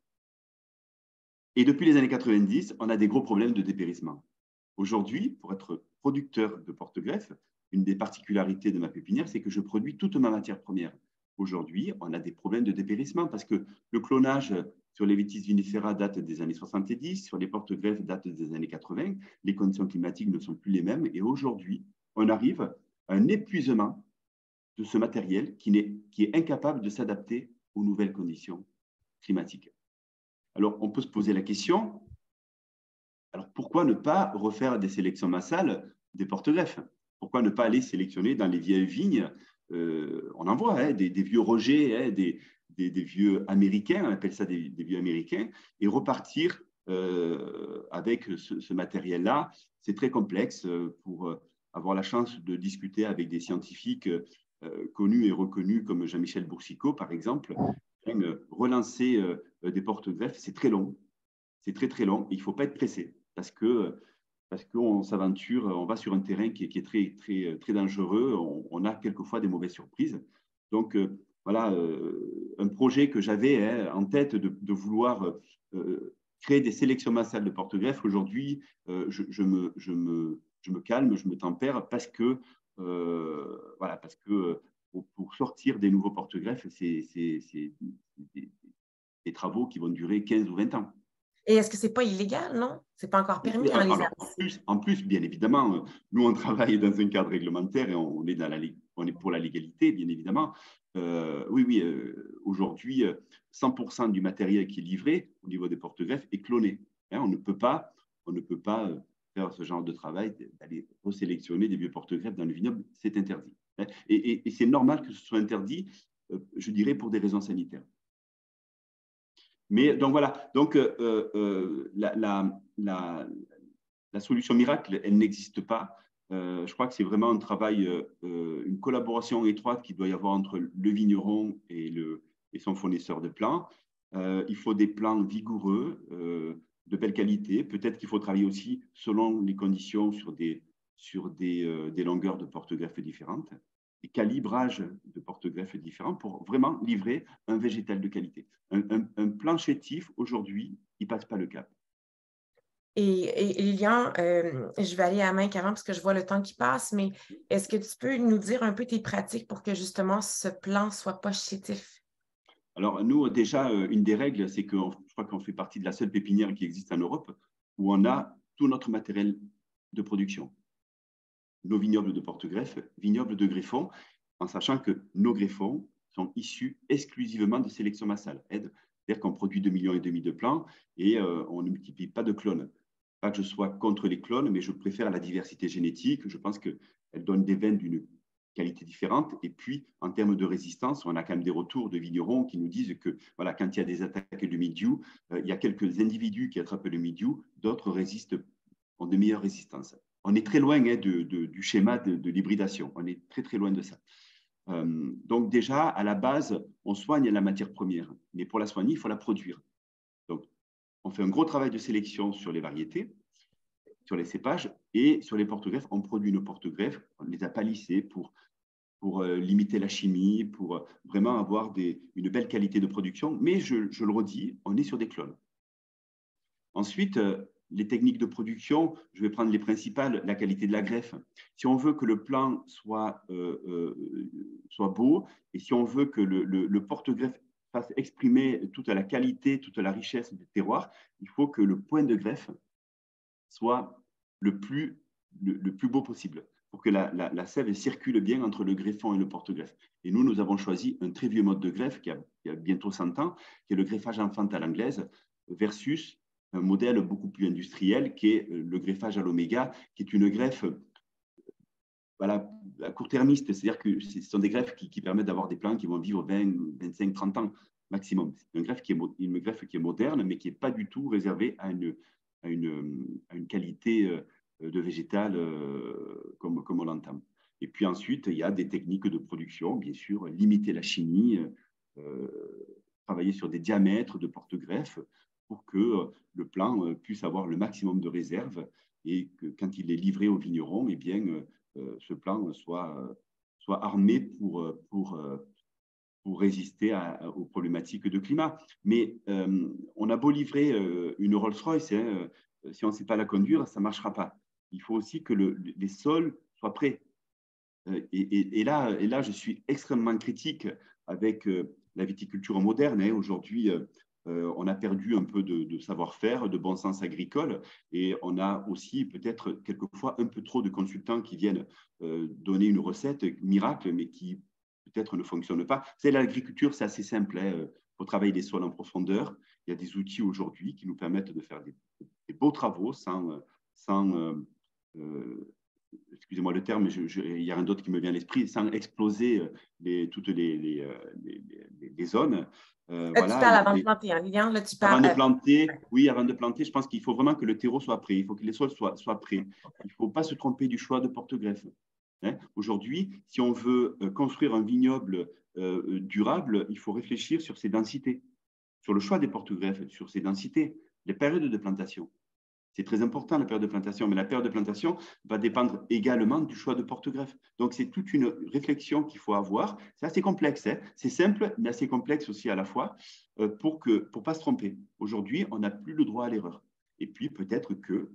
Et depuis les années 90, on a des gros problèmes de dépérissement. Aujourd'hui, pour être producteur de porte-greffes, une des particularités de ma pépinière, c'est que je produis toute ma matière première. Aujourd'hui, on a des problèmes de dépérissement parce que le clonage sur les Vitis vinifera date des années 70, sur les porte-greffes date des années 80. Les conditions climatiques ne sont plus les mêmes. Et aujourd'hui, on arrive à un épuisement de ce matériel qui est incapable de s'adapter aux nouvelles conditions climatiques. Alors, on peut se poser la question, alors pourquoi ne pas refaire des sélections massales des porte-greffes? Pourquoi ne pas aller sélectionner dans les vieilles vignes? On en voit des vieux rogers, des vieux américains, on appelle ça des vieux américains, et repartir avec ce matériel-là. C'est très complexe pour avoir la chance de discuter avec des scientifiques connus et reconnus comme Jean-Michel Boursicot, par exemple. Relancer des porte-greffes, c'est très long. C'est très, très long. Il ne faut pas être pressé parce qu'on s'aventure, on va sur un terrain qui est très, très, très dangereux. On a quelquefois des mauvaises surprises. Donc, voilà, un projet que j'avais en tête de vouloir créer des sélections massales de porte-greffes. Aujourd'hui, je me calme, je me tempère parce que, voilà, parce que pour sortir des nouveaux porte-greffes, c'est des travaux qui vont durer 15 ou 20 ans. Et est-ce que ce n'est pas illégal, non? Ce n'est pas encore permis dans les arts. En plus, bien évidemment, nous, on travaille dans un cadre réglementaire et on est pour la légalité, bien évidemment. Oui, aujourd'hui, 100% du matériel qui est livré au niveau des porte-greffes est cloné. Hein, on ne peut pas faire ce genre de travail, d'aller resélectionner des vieux porte-greffes dans le vignoble, c'est interdit. Hein, et c'est normal que ce soit interdit, je dirais, pour des raisons sanitaires. Mais donc voilà, donc la solution miracle, elle n'existe pas. Je crois que c'est vraiment un travail, une collaboration étroite qu'il doit y avoir entre le vigneron et son fournisseur de plants. Il faut des plants vigoureux, de belle qualité. Peut-être qu'il faut travailler aussi selon les conditions sur des longueurs de porte-greffes différentes, des calibrages de porte-greffes différents pour vraiment livrer un végétal de qualité. Un plant chétif, aujourd'hui, il ne passe pas le cap. Et Lilian, je vais aller à main carrément parce que je vois le temps qui passe, mais est-ce que tu peux nous dire un peu tes pratiques pour que justement ce plant ne soit pas chétif? Alors, nous, déjà, une des règles, c'est que je crois qu'on fait partie de la seule pépinière qui existe en Europe où on a tout notre matériel de production. Nos vignobles de porte-greffes, vignobles de greffons, en sachant que nos greffons sont issus exclusivement de sélection massale. C'est-à-dire qu'on produit 2,5 millions de plants et on ne multiplie pas de clones. Pas que je sois contre les clones, mais je préfère la diversité génétique. Je pense qu'elle donne des vins d'une qualité différente. Et puis, en termes de résistance, on a quand même des retours de vignerons qui nous disent que voilà, quand il y a des attaques de mildiou, il y a quelques individus qui attrapent le mildiou, d'autres ont de meilleures résistances. On est très loin du schéma de l'hybridation. On est très, très loin de ça. Donc déjà, à la base, on soigne la matière première. Mais pour la soigner, il faut la produire. Donc, on fait un gros travail de sélection sur les variétés, sur les cépages, et sur les porte-greffes, on produit nos porte-greffes. On les a palissés pour limiter la chimie, pour vraiment avoir une belle qualité de production. Mais je le redis, on est sur des clones. Ensuite, les techniques de production, je vais prendre les principales, la qualité de la greffe. Si on veut que le plant soit beau et si on veut que le porte-greffe fasse exprimer toute la qualité, toute la richesse du terroir, il faut que le point de greffe soit le plus beau possible pour que la sève circule bien entre le greffon et le porte-greffe. Et nous avons choisi un très vieux mode de greffe qui a bientôt 100 ans, qui est le greffage enfant à l'anglaise versus un modèle beaucoup plus industriel qui est le greffage à l'oméga, qui est une greffe voilà, à court-termiste, c'est-à-dire que ce sont des greffes qui permettent d'avoir des plants qui vont vivre 20, 25, 30 ans maximum. C'est une greffe qui est moderne, mais qui n'est pas du tout réservée à une qualité de végétal comme on l'entend. Et puis ensuite, il y a des techniques de production, bien sûr, limiter la chimie, travailler sur des diamètres de porte-greffes, pour que le plant puisse avoir le maximum de réserves et que quand il est livré au vigneron, eh bien, ce plant soit armé pour résister aux problématiques de climat. Mais on a beau livrer une Rolls-Royce, hein, si on ne sait pas la conduire, ça ne marchera pas. Il faut aussi que les sols soient prêts. Et là, je suis extrêmement critique avec la viticulture moderne. Hein. Aujourd'hui, on a perdu un peu de savoir-faire, de bon sens agricole, et on a aussi peut-être quelquefois un peu trop de consultants qui viennent donner une recette miracle, mais qui peut-être ne fonctionne pas. C'est l'agriculture, c'est assez simple. Il faut travailler les sols en profondeur. Il y a des outils aujourd'hui qui nous permettent de faire des beaux travaux sans excusez-moi le terme, mais il y a rien d'autre qui me vient à l'esprit, sans exploser toutes les zones. Voilà, tu parles avant de planter, hein, Lilian? Là, tu parles... Avant de planter, oui, avant de planter, je pense qu'il faut vraiment que le terreau soit prêt. Il faut que les sols soient prêts. Il ne faut pas se tromper du choix de porte-greffe. Hein? Aujourd'hui, si on veut construire un vignoble durable, il faut réfléchir sur ses densités, sur le choix des porte-greffes, sur ses densités, les périodes de plantation. C'est très important, la période de plantation, mais la période de plantation va dépendre également du choix de porte-greffe. Donc, c'est toute une réflexion qu'il faut avoir. C'est assez complexe, hein. C'est simple, mais assez complexe aussi à la fois, pour ne pas se tromper. Aujourd'hui, on n'a plus le droit à l'erreur. Et puis, peut-être que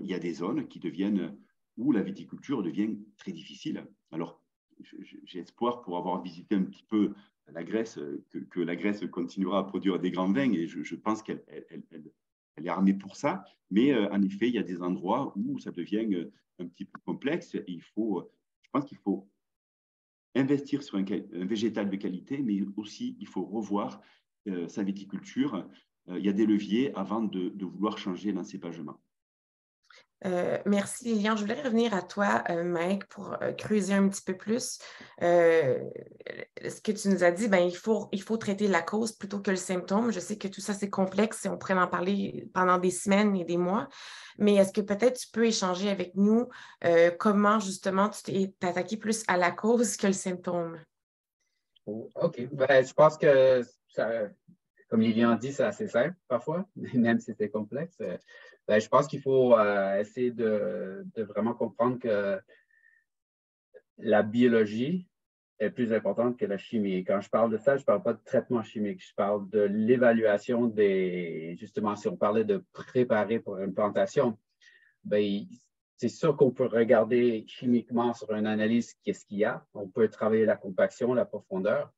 y a des zones où la viticulture devient très difficile. Alors, j'ai espoir, pour avoir visité un petit peu la Grèce, que la Grèce continuera à produire des grands vins, et je pense qu'elle est armée pour ça, mais en effet, il y a des endroits où ça devient un petit peu complexe. Et je pense qu'il faut investir sur un végétal de qualité, mais aussi il faut revoir sa viticulture. Il y a des leviers avant de vouloir changer l'encépagement. Merci Lilian. Je voulais revenir à toi, Mike, pour creuser un petit peu plus. Ce que tu nous as dit, ben, il faut traiter la cause plutôt que le symptôme. Je sais que tout ça, c'est complexe et on pourrait en parler pendant des semaines et des mois. Mais est-ce que peut-être tu peux échanger avec nous comment justement tu t'es attaqué plus à la cause que le symptôme? OK. Ben, je pense que ça, comme Lilian dit, c'est assez simple parfois, même si c'est complexe. Ben, je pense qu'il faut essayer de vraiment comprendre que la biologie est plus importante que la chimie. Et quand je parle de ça, je ne parle pas de traitement chimique, je parle de l'évaluation justement, si on parlait de préparer pour une plantation, ben, c'est sûr qu'on peut regarder chimiquement sur une analyse qu'est-ce qu'il y a. On peut travailler la compaction, la profondeur.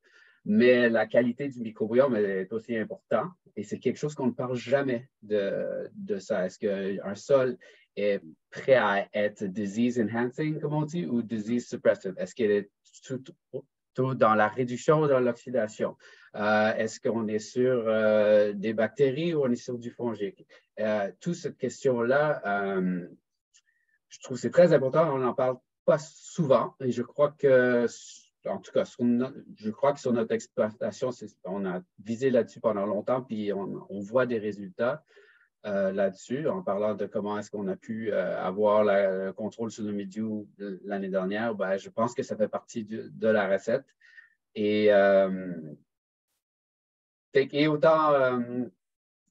Mais la qualité du microbiome est aussi importante et c'est quelque chose qu'on ne parle jamais de ça. Est-ce qu'un sol est prêt à être disease enhancing, comme on dit, ou disease suppressive? Est-ce qu'il est tout dans la réduction ou dans l'oxydation? Est-ce qu'on est sur des bactéries ou on est sur du fongique? Toute cette question-là, je trouve que c'est très important. On n'en parle pas souvent et je crois que en tout cas, je crois que sur notre exploitation, on a visé là-dessus pendant longtemps, puis on voit des résultats là-dessus, en parlant de comment est-ce qu'on a pu avoir le contrôle sur le mildiou l'année dernière. Ben, je pense que ça fait partie de la recette. Et autant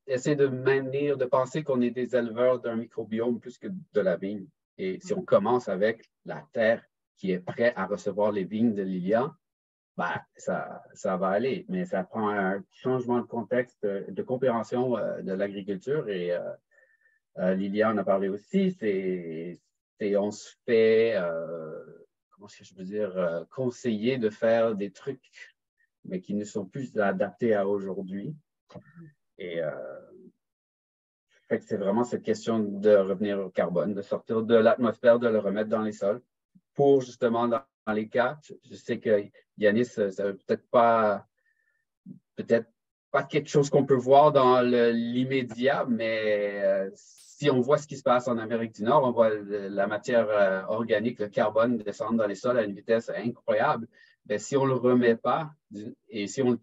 essayer de penser qu'on est des éleveurs d'un microbiome plus que de la vigne. Et si on commence avec la terre qui est prêt à recevoir les vignes de Lilian, ben, ça va aller. Mais ça prend un changement de contexte, de compréhension de l'agriculture. Et Lilian en a parlé aussi. On se fait, comment est-ce que je veux dire, conseiller de faire des trucs, mais qui ne sont plus adaptés à aujourd'hui. Et fait que c'est vraiment cette question de revenir au carbone, de sortir de l'atmosphère, de le remettre dans les sols. Pour justement, dans les cas, je sais que Yanis, ça veut peut-être pas quelque chose qu'on peut voir dans l'immédiat, mais si on voit ce qui se passe en Amérique du Nord, on voit la matière organique, le carbone descendre dans les sols à une vitesse incroyable. Bien, si on ne le remet pas et si on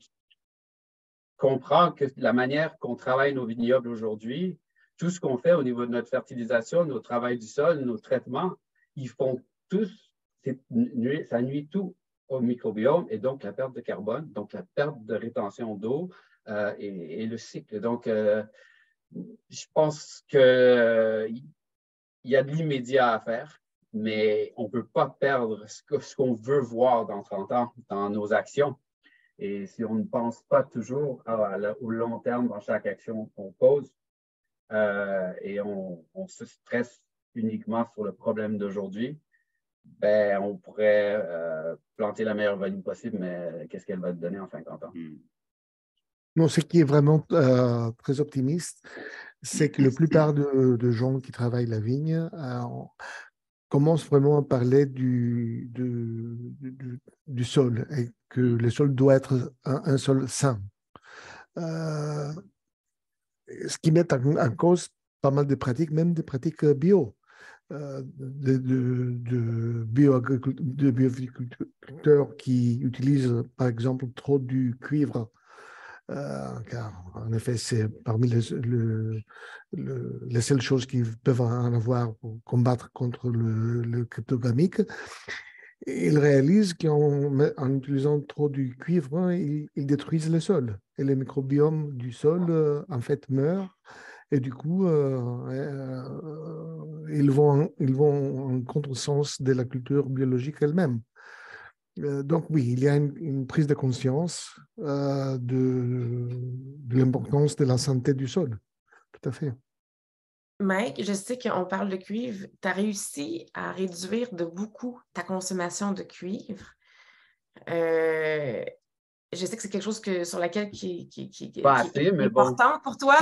comprend que la manière qu'on travaille nos vignobles aujourd'hui, tout ce qu'on fait au niveau de notre fertilisation, notre travail du sol, nos traitements, ils font tous, ça nuit tout au microbiome et donc la perte de carbone, donc la perte de rétention d'eau, et le cycle. Donc, je pense qu'il y a de l'immédiat à faire, mais on ne peut pas perdre ce qu'on veut voir dans 30 ans dans nos actions. Et si on ne pense pas toujours au long terme dans chaque action qu'on pose, et on se stresse uniquement sur le problème d'aujourd'hui, ben, on pourrait planter la meilleure value possible, mais qu'est-ce qu'elle va te donner en 50 ans? Non, ce qui est vraiment très optimiste, c'est que la plupart de gens qui travaillent la vigne commencent vraiment à parler du sol et que le sol doit être un sol sain. Ce qui met en cause pas mal de pratiques, même des pratiques bio. De bioagriculteurs qui utilisent, par exemple, trop du cuivre, car en effet, c'est parmi les seules choses qu'ils peuvent en avoir pour combattre contre le cryptogamique. Ils réalisent qu'en utilisant trop du cuivre, ils détruisent le sol. Et le microbiome du sol, en fait, meurt. Et du coup, ils vont en contresens de la culture biologique elle-même. Donc oui, il y a une prise de conscience de l'importance de la santé du sol. Tout à fait. Mike, je sais qu'on parle de cuivre. Tu as réussi à réduire de beaucoup ta consommation de cuivre. Je sais que c'est quelque chose sur laquelle qui est important pour toi.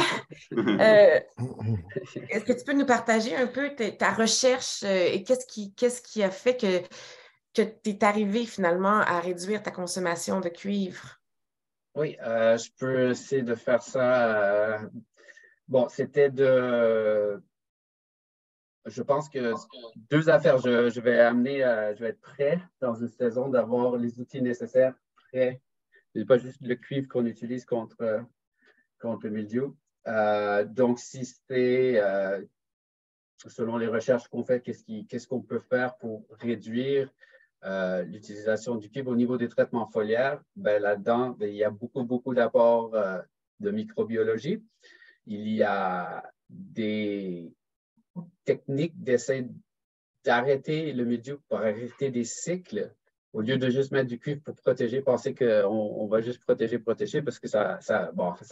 Est-ce que tu peux nous partager un peu ta recherche et qu'est-ce qui a fait que tu es arrivé finalement à réduire ta consommation de cuivre? Oui, je peux essayer de faire ça. Bon, c'était je pense que deux affaires. Je vais je vais être prêt dans une saison d'avoir les outils nécessaires prêts. Ce n'est pas juste le cuivre qu'on utilise contre le mildiou. Donc, si c'est, selon les recherches qu'on fait, qu'est-ce qu'on peut faire pour réduire l'utilisation du cuivre au niveau des traitements foliaires? Ben, là-dedans, ben, il y a beaucoup d'apports de microbiologie. Il y a des techniques d'essayer d'arrêter le mildiou pour arrêter des cycles au lieu de juste mettre du cuivre pour protéger, penser qu'on va juste protéger parce que ça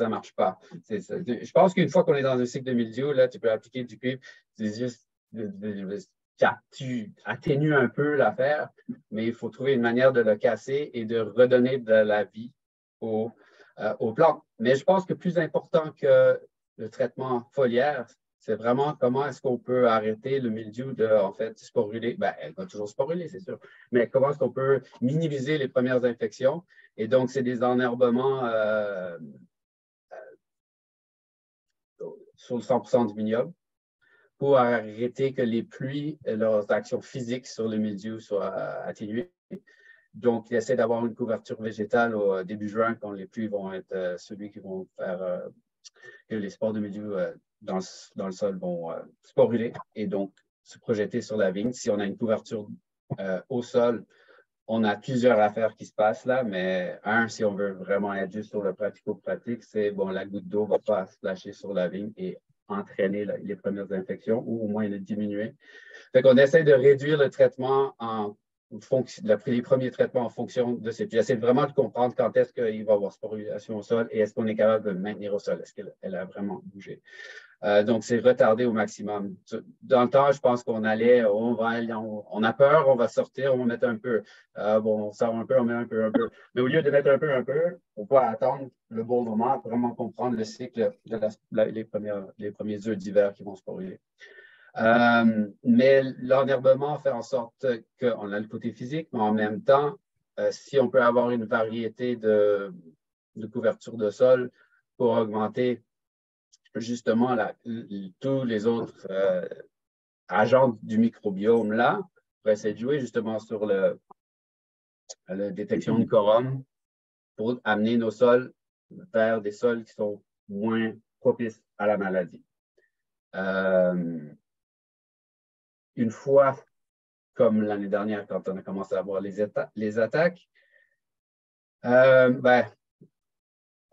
marche pas. Je pense qu'une fois qu'on est dans un cycle de mildiou, là, tu peux appliquer du cuivre, c'est juste, tu atténues un peu l'affaire, mais il faut trouver une manière de le casser et de redonner de la vie aux plantes. Mais je pense que plus important que le traitement foliaire, c'est vraiment comment est-ce qu'on peut arrêter le mildiou de, en fait, sporuler. Ben, elle va toujours sporuler, c'est sûr. Mais comment est-ce qu'on peut minimiser les premières infections? Et donc, c'est des enherbements sur le 100% du vignoble pour arrêter que les pluies et leurs actions physiques sur le mildiou soient atténuées. Donc, il essaie d'avoir une couverture végétale au début juin quand les pluies vont être celui qui vont faire que les spores de mildiou dans le sol vont sporuler et donc se projeter sur la vigne. Si on a une couverture au sol, on a plusieurs affaires qui se passent là, mais si on veut vraiment être juste sur le pratico-pratique, c'est bon, la goutte d'eau ne va pas se lâcher sur la vigne et entraîner les premières infections ou au moins les diminuer. Fait qu'on essaie de réduire le traitement les premiers traitements en fonction de ces. Puis j'essaie vraiment de comprendre quand est-ce qu'il va y avoir sporulation au sol et est-ce qu'on est capable de le maintenir au sol. Est-ce qu'elle a vraiment bougé? Donc, c'est retardé au maximum. Dans le temps, je pense qu'on allait, on a peur, on va sortir, on va mettre un peu. On sort un peu, on met un peu. Mais au lieu de mettre un peu, on peut attendre le bon moment, vraiment comprendre le cycle de les premiers œufs d'hiver qui vont sporuler. Mais l'enherbement fait en sorte qu'on a le côté physique, mais en même temps, si on peut avoir une variété de couverture de sol pour augmenter justement tous les autres agents du microbiome là, pour essayer de jouer justement sur la détection de quorum pour amener nos sols vers des sols qui sont moins propices à la maladie. Une fois, comme l'année dernière, quand on a commencé à avoir les attaques,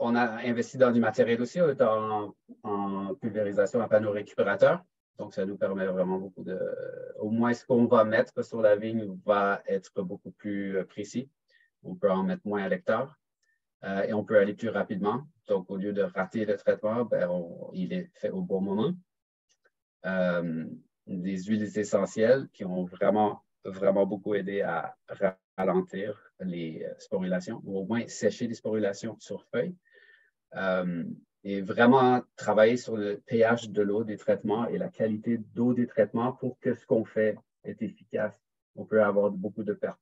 on a investi dans du matériel aussi. On est en pulvérisation à panneau récupérateur. Donc, ça nous permet vraiment beaucoup de... Au moins, ce qu'on va mettre sur la vigne va être beaucoup plus précis. On peut en mettre moins à l'hectare et on peut aller plus rapidement. Donc, au lieu de rater le traitement, il est fait au bon moment. Des huiles essentielles qui ont vraiment beaucoup aidé à ralentir les sporulations, ou au moins sécher les sporulations sur feuilles. Et vraiment travailler sur le pH de l'eau des traitements et la qualité d'eau des traitements pour que ce qu'on fait est efficace. On peut avoir beaucoup de pertes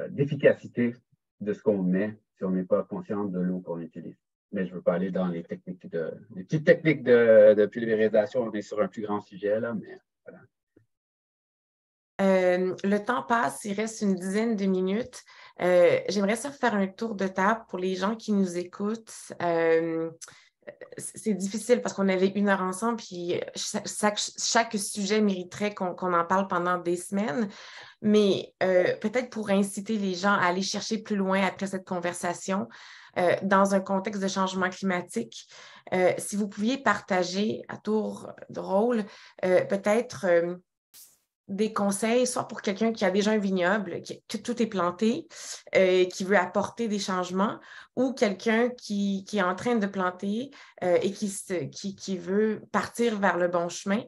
d'efficacité de ce qu'on met si on n'est pas conscient de l'eau qu'on utilise. Mais je ne veux pas aller dans les petites techniques de pulvérisation. On est sur un plus grand sujet, là, mais voilà. Le temps passe, il reste une dizaine de minutes. J'aimerais ça faire un tour de table pour les gens qui nous écoutent. C'est difficile parce qu'on avait 1 heure ensemble, puis chaque sujet mériterait qu'on en parle pendant des semaines. Mais peut-être pour inciter les gens à aller chercher plus loin après cette conversation, dans un contexte de changement climatique, si vous pouviez partager à tour de rôle, peut-être des conseils, soit pour quelqu'un qui a déjà un vignoble, que tout est planté, qui veut apporter des changements, ou quelqu'un qui est en train de planter et qui veut partir vers le bon chemin.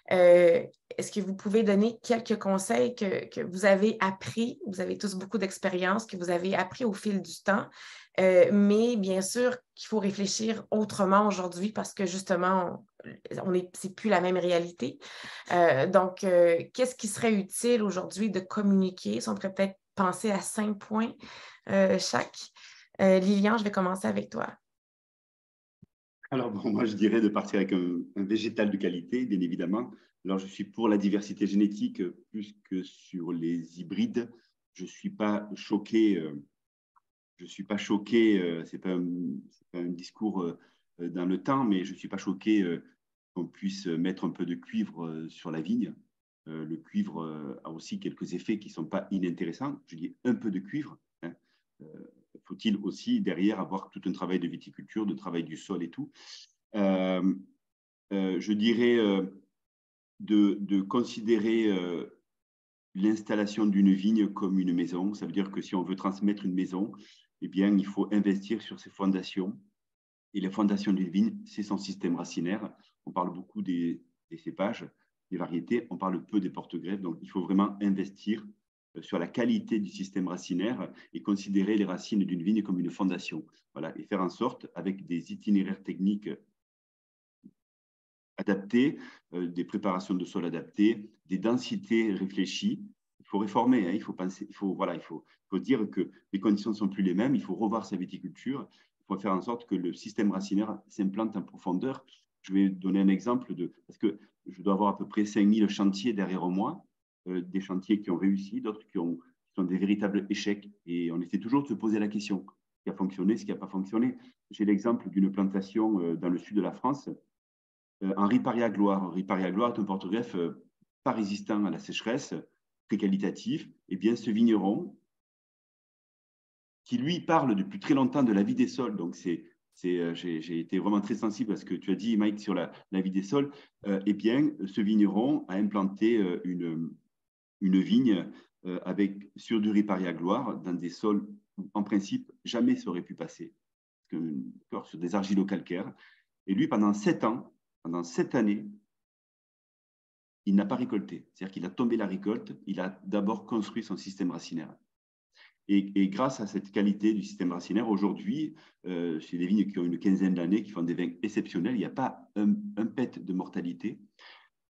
Est-ce que vous pouvez donner quelques conseils que vous avez appris? Vous avez tous beaucoup d'expérience, que vous avez appris au fil du temps, mais bien sûr qu'il faut réfléchir autrement aujourd'hui parce que justement, c'est plus la même réalité. Donc, qu'est-ce qui serait utile aujourd'hui de communiquer? Si on pourrait peut-être penser à 5 points chaque. Lilian, je vais commencer avec toi. Alors, bon, moi, je dirais de partir avec un végétal de qualité, bien évidemment. Alors, je suis pour la diversité génétique plus que sur les hybrides. Je ne suis pas choqué. C'est pas un discours dans le temps, mais je ne suis pas choqué qu'on puisse mettre un peu de cuivre sur la vigne. Le cuivre a aussi quelques effets qui ne sont pas inintéressants. Je dis un peu de cuivre. Hein. Faut-il aussi derrière avoir tout un travail de viticulture, de travail du sol et tout. Je dirais de considérer l'installation d'une vigne comme une maison. Ça veut dire que si on veut transmettre une maison, eh bien, il faut investir sur ses fondations. Et la fondation d'une vigne, c'est son système racinaire. On parle beaucoup des cépages, des variétés, on parle peu des porte-greffes. Donc, il faut vraiment investir sur la qualité du système racinaire et considérer les racines d'une vigne comme une fondation. Voilà, et faire en sorte, avec des itinéraires techniques adaptés, des préparations de sol adaptées, des densités réfléchies. Il faut réformer, hein, il faut penser, il faut dire que les conditions ne sont plus les mêmes, il faut revoir sa viticulture, il faut faire en sorte que le système racinaire s'implante en profondeur. Je vais donner un exemple parce que je dois avoir à peu près 5000 chantiers derrière moi, des chantiers qui ont réussi, d'autres qui sont des véritables échecs. Et on essaie toujours de se poser la question, ce qui a fonctionné, ce qui n'a pas fonctionné. J'ai l'exemple d'une plantation dans le sud de la France, en Riparia-Gloire. Riparia-Gloire est un porte-greffe pas résistant à la sécheresse, très qualitatif. Eh bien, ce vigneron, qui lui parle depuis très longtemps de la vie des sols, donc j'ai été vraiment très sensible à ce que tu as dit, Mike, sur la vie des sols. Eh bien, ce vigneron a implanté une vigne sur du Riparia-Gloire dans des sols où, en principe, jamais ça aurait pu passer, sur des argilo-calcaires. Et lui, pendant 7 années, il n'a pas récolté. C'est-à-dire qu'il a tombé la récolte, il a d'abord construit son système racinaire. Et grâce à cette qualité du système racinaire, aujourd'hui, chez des vignes qui ont une quinzaine d'années, qui font des vins exceptionnels, il n'y a pas un pet de mortalité.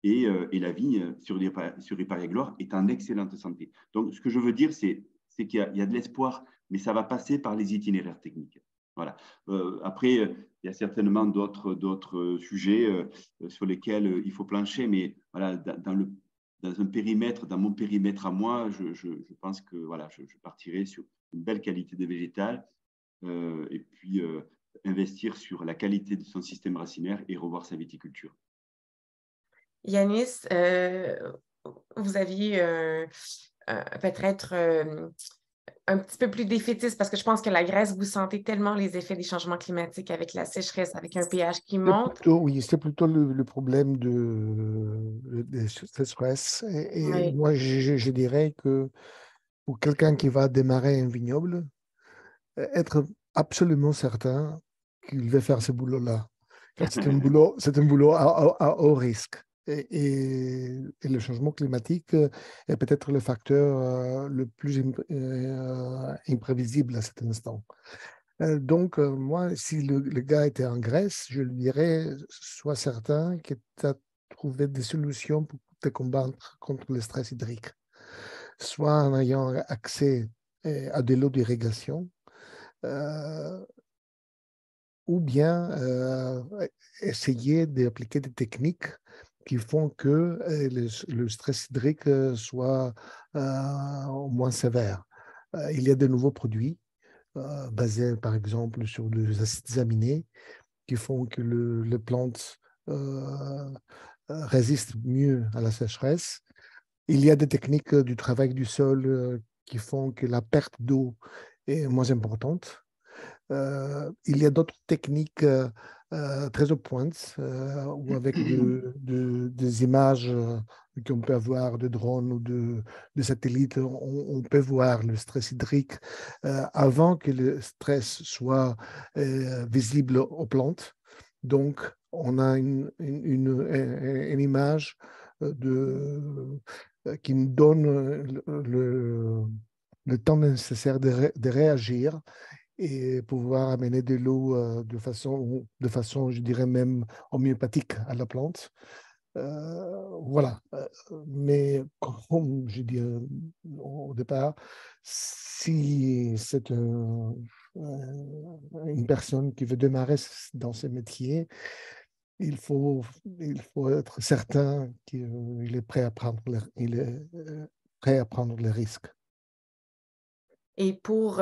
Et la vigne sur Riparia-Gloire est en excellente santé. Donc, ce que je veux dire, c'est qu'il y a de l'espoir, mais ça va passer par les itinéraires techniques. Voilà. Après, il y a certainement d'autres sujets sur lesquels il faut plancher, mais voilà, dans mon périmètre à moi, je pense que voilà, je partirai sur une belle qualité de végétal et puis investir sur la qualité de son système racinaire et revoir sa viticulture. Yanis, vous aviez peut-être un petit peu plus défaitiste parce que je pense que la Grèce, vous sentez tellement les effets des changements climatiques avec la sécheresse, avec un pH qui monte. Oui, c'est plutôt le problème de sécheresse. Et Oui. moi, je dirais que pour quelqu'un qui va démarrer un vignoble, être absolument certain qu'il va faire ce boulot-là. Car c'est un boulot à haut risque. Et le changement climatique est peut-être le facteur le plus imprévisible à cet instant. Donc, moi, si le gars était en Grèce, je lui dirais, sois certain que tu as trouvé des solutions pour te combattre contre le stress hydrique. Soit en ayant accès à de l'eau d'irrigation, euh, ou bien essayer d'appliquer des techniques qui font que le stress hydrique soit moins sévère. Il y a de nouveaux produits basés par exemple sur des acides aminés qui font que les plantes résistent mieux à la sécheresse. Il y a des techniques du travail du sol qui font que la perte d'eau est moins importante. Il y a d'autres techniques très au point, ou avec des images qu'on peut avoir de drones ou de satellites, on peut voir le stress hydrique avant que le stress soit visible aux plantes. Donc, on a une image qui nous donne le temps nécessaire de réagir et pouvoir amener de l'eau de façon, je dirais même homéopathique à la plante. Voilà. Mais comme je dis au départ, si c'est une personne qui veut démarrer dans ce métier, il faut, il faut être certain qu'il est prêt à prendre il est prêt à prendre les risques. Et pour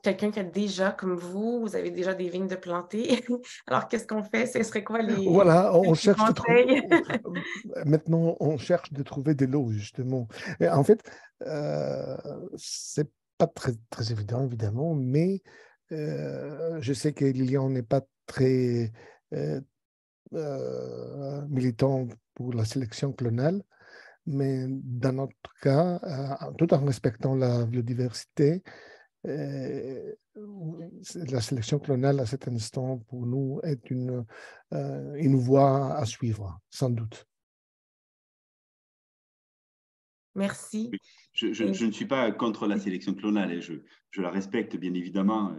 quelqu'un qui a déjà, comme vous avez déjà des vignes de planter, alors qu'est-ce qu'on fait? Ce serait quoi les Voilà, on cherche conseils? maintenant, on cherche de trouver de l'eau, justement. Et en fait, c'est pas très, très évident, évidemment, mais je sais que Lilian n'est pas très militant pour la sélection clonale, mais dans notre cas, tout en respectant la biodiversité, la sélection clonale à cet instant, pour nous, est une voie à suivre, sans doute. Merci. Oui. Je ne suis pas contre la sélection clonale et je la respecte bien évidemment.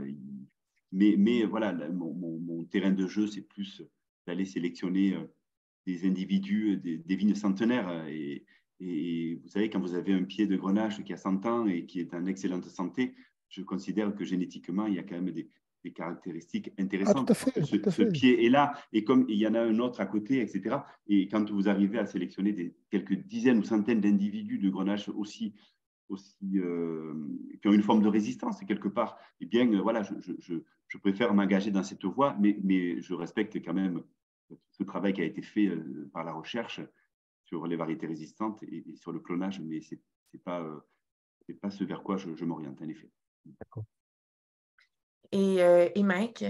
Mais voilà, mon terrain de jeu, c'est plus d'aller sélectionner des individus, des vignes centenaires. Et vous savez, quand vous avez un pied de grenache qui a 100 ans et qui est en excellente santé, je considère que génétiquement, il y a quand même des caractéristiques Ah, tout intéressantes à pour fait, que tout à ce fait. pied est là. Et comme il y en a un autre à côté, etc. Et quand vous arrivez à sélectionner quelques dizaines ou centaines d'individus de grenache aussi qui ont une forme de résistance quelque part, eh bien, voilà, je préfère m'engager dans cette voie, mais je respecte quand même ce travail qui a été fait par la recherche sur les variétés résistantes et sur le clonage, mais ce n'est pas ce vers quoi je m'oriente, en effet. D'accord. Et Mike?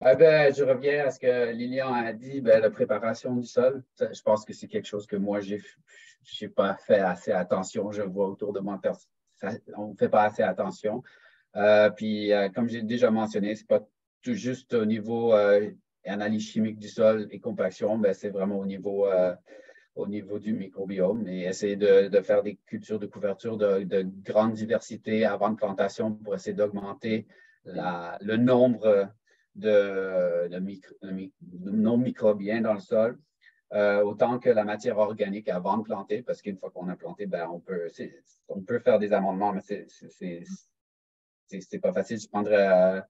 Je reviens à ce que Lilian a dit, la préparation du sol. Je pense que c'est quelque chose que moi, je n'ai pas fait assez attention. Je vois autour de moi, on ne fait pas assez attention. Comme j'ai déjà mentionné, ce n'est pas tout juste au niveau analyse chimique du sol et compaction, c'est vraiment au niveau du microbiome et essayer de faire des cultures de couverture de grande diversité avant de plantation pour essayer d'augmenter le nombre de non-microbiens dans le sol, autant que la matière organique avant de planter, parce qu'une fois qu'on a planté, on peut faire des amendements, mais c'est pas facile. Je prendrais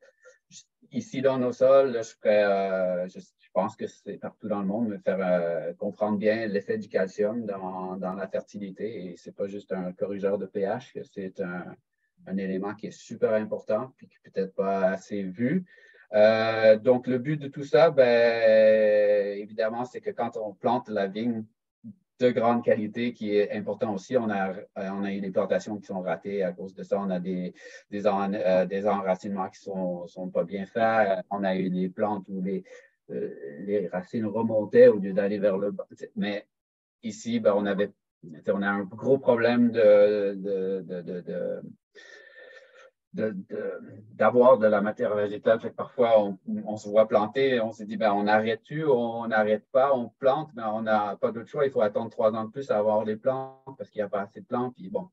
ici dans nos sols, je pense que c'est partout dans le monde, mais faire comprendre bien l'effet du calcium dans la fertilité. Et c'est pas juste un corrigeur de pH, que c'est un élément qui est super important puis qui n'est peut-être pas assez vu. Donc, le but de tout ça, évidemment, c'est que quand on plante la vigne de grande qualité qui est important aussi. On a eu des plantations qui sont ratées à cause de ça. On a des enracinements qui ne sont pas bien faits. On a eu des plantes où les racines remontaient au lieu d'aller vers le bas. Mais ici, ben, on a un gros problème d'avoir de la matière végétale. Fait que parfois, on se voit planter, on se dit, ben, on arrête-tu, on n'arrête pas, on plante, mais on n'a pas d'autre choix. Il faut attendre 3 ans de plus à avoir les plantes parce qu'il n'y a pas assez de plantes. Puis bon,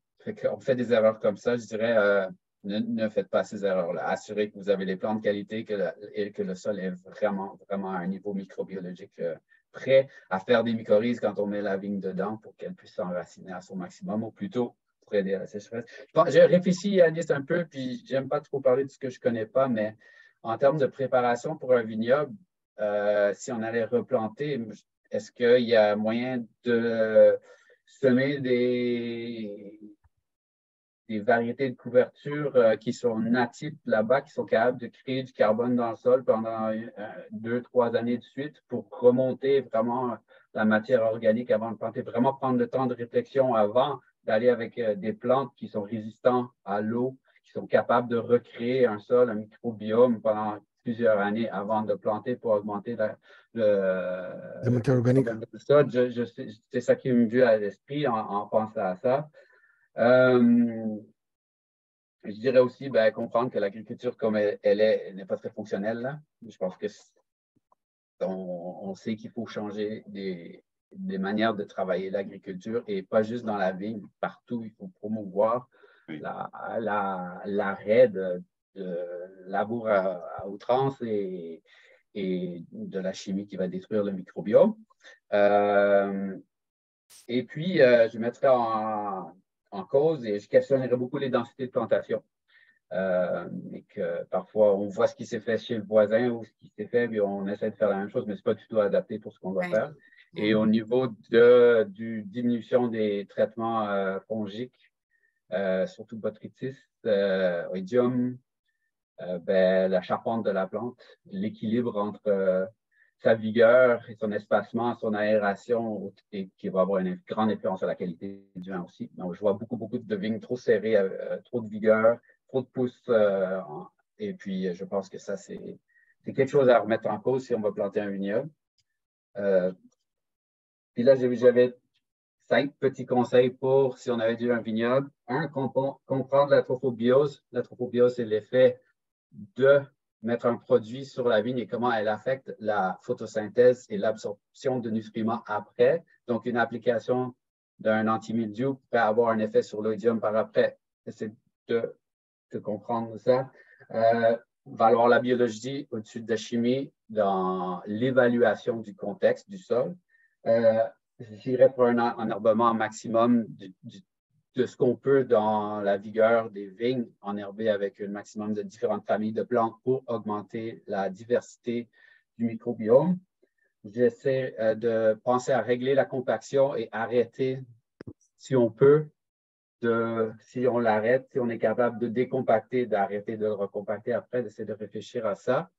on fait des erreurs comme ça. Je dirais, ne faites pas ces erreurs-là. Assurez que vous avez les plantes de qualité et que le sol est vraiment, vraiment à un niveau microbiologique prêt à faire des mycorhizes quand on met la vigne dedans pour qu'elle puisse s'enraciner à son maximum, ou plutôt pour aider à la sécheresse. J'ai réfléchi, Yanis, un peu, puis j'aime pas trop parler de ce que je connais pas, mais en termes de préparation pour un vignoble, si on allait replanter, est-ce qu'il y a moyen de semer des variétés de couverture qui sont natives là-bas, qui sont capables de créer du carbone dans le sol pendant 2-3 années de suite pour remonter vraiment la matière organique avant de planter, vraiment prendre le temps de réflexion avant d'aller avec des plantes qui sont résistantes à l'eau, qui sont capables de recréer un sol, un microbiome pendant plusieurs années avant de planter pour augmenter la matière organique. Le sol. C'est ça qui me vient à l'esprit en pensant à ça. Je dirais aussi comprendre que l'agriculture comme elle est n'est pas très fonctionnelle. Là. Je pense que on sait qu'il faut changer des manières de travailler l'agriculture et pas juste dans la vigne, partout. Il faut promouvoir l'arrêt de labour à outrance et de la chimie qui va détruire le microbiome. Et puis, je mettrais en cause et je questionnerais beaucoup les densités de plantation. Et que parfois, on voit ce qui s'est fait chez le voisin ou ce qui s'est fait, puis on essaie de faire la même chose, mais ce n'est pas du tout adapté pour ce qu'on va faire. Et au niveau du diminution des traitements fongiques, surtout botrytis, oïdium, la charpente de la plante, l'équilibre entre sa vigueur et son espacement, son aération, et qui va avoir une grande influence sur la qualité du vin aussi. Donc, je vois beaucoup de vignes trop serrées, trop de vigueur, trop de pousses. Et puis, je pense que ça, c'est quelque chose à remettre en cause si on va planter un vignoble. Puis là, j'avais 5 petits conseils pour si on avait dû un vignoble. Un, comprendre la trophobiose. La trophobiose, c'est l'effet de mettre un produit sur la vigne et comment elle affecte la photosynthèse et l'absorption de nutriments après. Donc, une application d'un antimildiou peut avoir un effet sur l'oïdium par après. C'est de comprendre ça. Valoir la biologie au-dessus de la chimie dans l'évaluation du contexte du sol. J'irais pour un enherbement maximum de ce qu'on peut dans la vigueur des vignes, enherber avec un maximum de différentes familles de plantes pour augmenter la diversité du microbiome. J'essaie de penser à régler la compaction et arrêter, si on peut, si on l'arrête, si on est capable de décompacter, d'arrêter de le recompacter après, d'essayer de réfléchir à ça,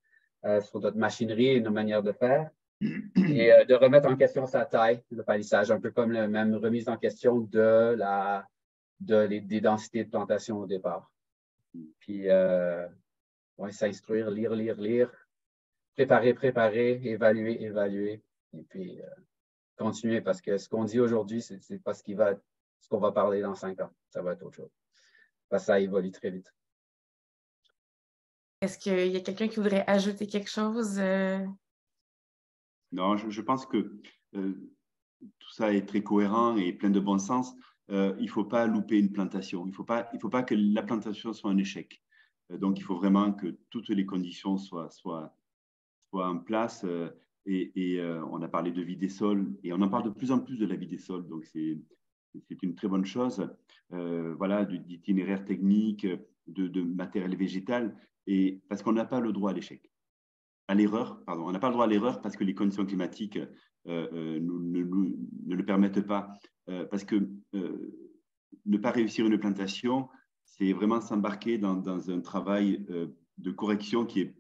sur notre machinerie et nos manières de faire. Et de remettre en question sa taille, le palissage, un peu comme la même remise en question des densités de plantation au départ. Puis, s'instruire, lire, préparer, évaluer, et puis continuer, parce que ce qu'on dit aujourd'hui, c'est pas ce qu'on va parler dans 5 ans. Ça va être autre chose. Parce que ça évolue très vite. Est-ce qu'il y a quelqu'un qui voudrait ajouter quelque chose? Non, je pense que tout ça est très cohérent et plein de bon sens. Il ne faut pas louper une plantation. Il ne faut pas que la plantation soit un échec. Donc, il faut vraiment que toutes les conditions soient en place. On a parlé de vie des sols et on en parle de plus en plus de la vie des sols. Donc, c'est une très bonne chose. Voilà, d'itinéraire technique, de matériel végétal, et parce qu'on n'a pas le droit à l'échec. À l'erreur, pardon. On n'a pas le droit à l'erreur parce que les conditions climatiques ne le permettent pas. Parce que ne pas réussir une plantation, c'est vraiment s'embarquer dans un travail de correction qui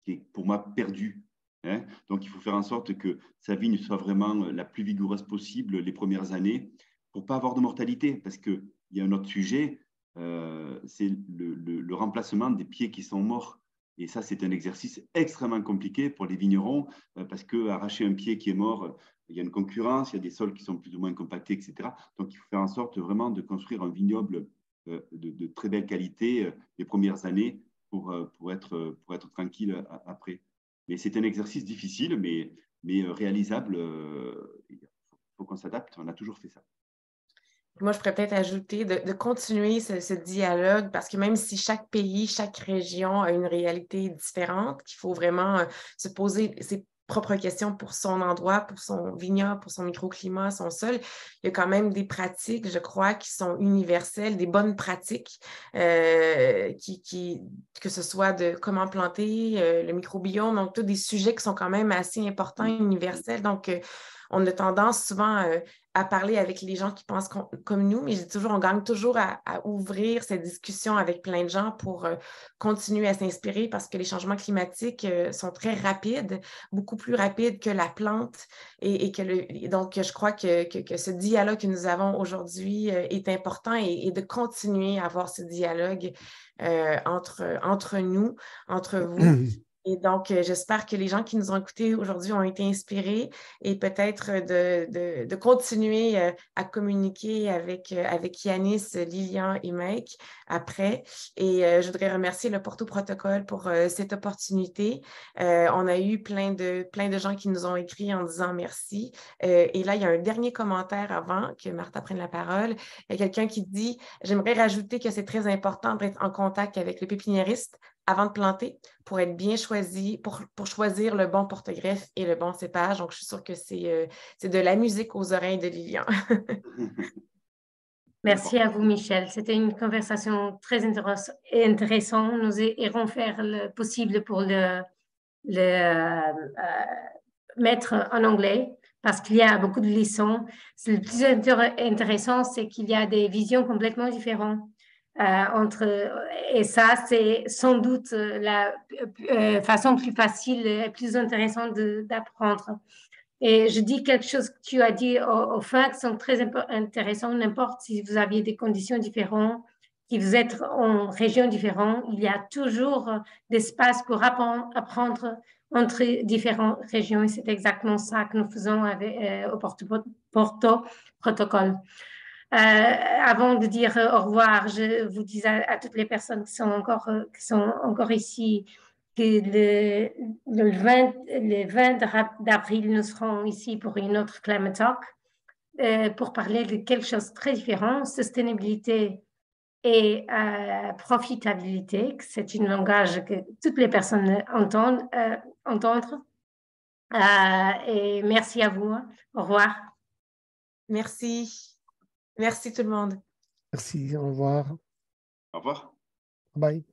est pour moi perdu. Hein. Donc, il faut faire en sorte que sa vigne soit vraiment la plus vigoureuse possible les premières années pour ne pas avoir de mortalité. Parce qu'il y a un autre sujet, c'est le remplacement des pieds qui sont morts. Et ça, c'est un exercice extrêmement compliqué pour les vignerons parce qu'arracher un pied qui est mort, il y a une concurrence, il y a des sols qui sont plus ou moins compactés, etc. Donc, il faut faire en sorte vraiment de construire un vignoble de très belle qualité les premières années pour être tranquille après. Mais c'est un exercice difficile, mais réalisable. Il faut qu'on s'adapte. On a toujours fait ça. Moi, je pourrais peut-être ajouter de continuer ce dialogue parce que même si chaque pays, chaque région a une réalité différente, qu'il faut vraiment se poser ses propres questions pour son endroit, pour son vignoble, pour son microclimat, son sol, il y a quand même des pratiques, je crois, qui sont universelles, des bonnes pratiques, que ce soit de comment planter, le microbiome, donc tous des sujets qui sont quand même assez importants, universels. Donc, on a tendance souvent à parler avec les gens qui pensent comme nous, mais on gagne toujours à ouvrir cette discussion avec plein de gens pour continuer à s'inspirer parce que les changements climatiques sont très rapides, beaucoup plus rapides que la plante. Donc, je crois que ce dialogue que nous avons aujourd'hui est important et de continuer à avoir ce dialogue entre nous, entre vous. Et donc, j'espère que les gens qui nous ont écoutés aujourd'hui ont été inspirés et peut-être de continuer à communiquer avec Yanis, Lilian et Mike après. Et je voudrais remercier le Porto Protocol pour cette opportunité. On a eu plein de gens qui nous ont écrit en disant merci. Et là, il y a un dernier commentaire avant que Martha prenne la parole. Il y a quelqu'un qui dit « J'aimerais rajouter que c'est très important d'être en contact avec le pépiniériste avant de planter pour être bien choisi, pour choisir le bon porte-greffe et le bon cépage. » Donc, je suis sûre que c'est de la musique aux oreilles de Lilian. Merci à vous, Michel. C'était une conversation très intéressante. Nous irons faire le possible pour le mettre en anglais parce qu'il y a beaucoup de leçons. Le plus intéressant, c'est qu'il y a des visions complètement différentes. Et ça, c'est sans doute la façon plus facile et plus intéressante d'apprendre. Et je dis quelque chose que tu as dit au fin qui sont très intéressants, n'importe si vous aviez des conditions différentes, si vous êtes en région différente, il y a toujours d'espace pour apprendre entre différentes régions et c'est exactement ça que nous faisons au Porto Protocol. Avant de dire au revoir, je vous dis à toutes les personnes qui sont encore ici que le 20 d'avril, nous serons ici pour une autre Climate Talk pour parler de quelque chose de très différent, sustainabilité et profitabilité. C'est un langage que toutes les personnes entendent. Et merci à vous. Au revoir. Merci. Merci tout le monde. Merci, au revoir. Au revoir. Bye.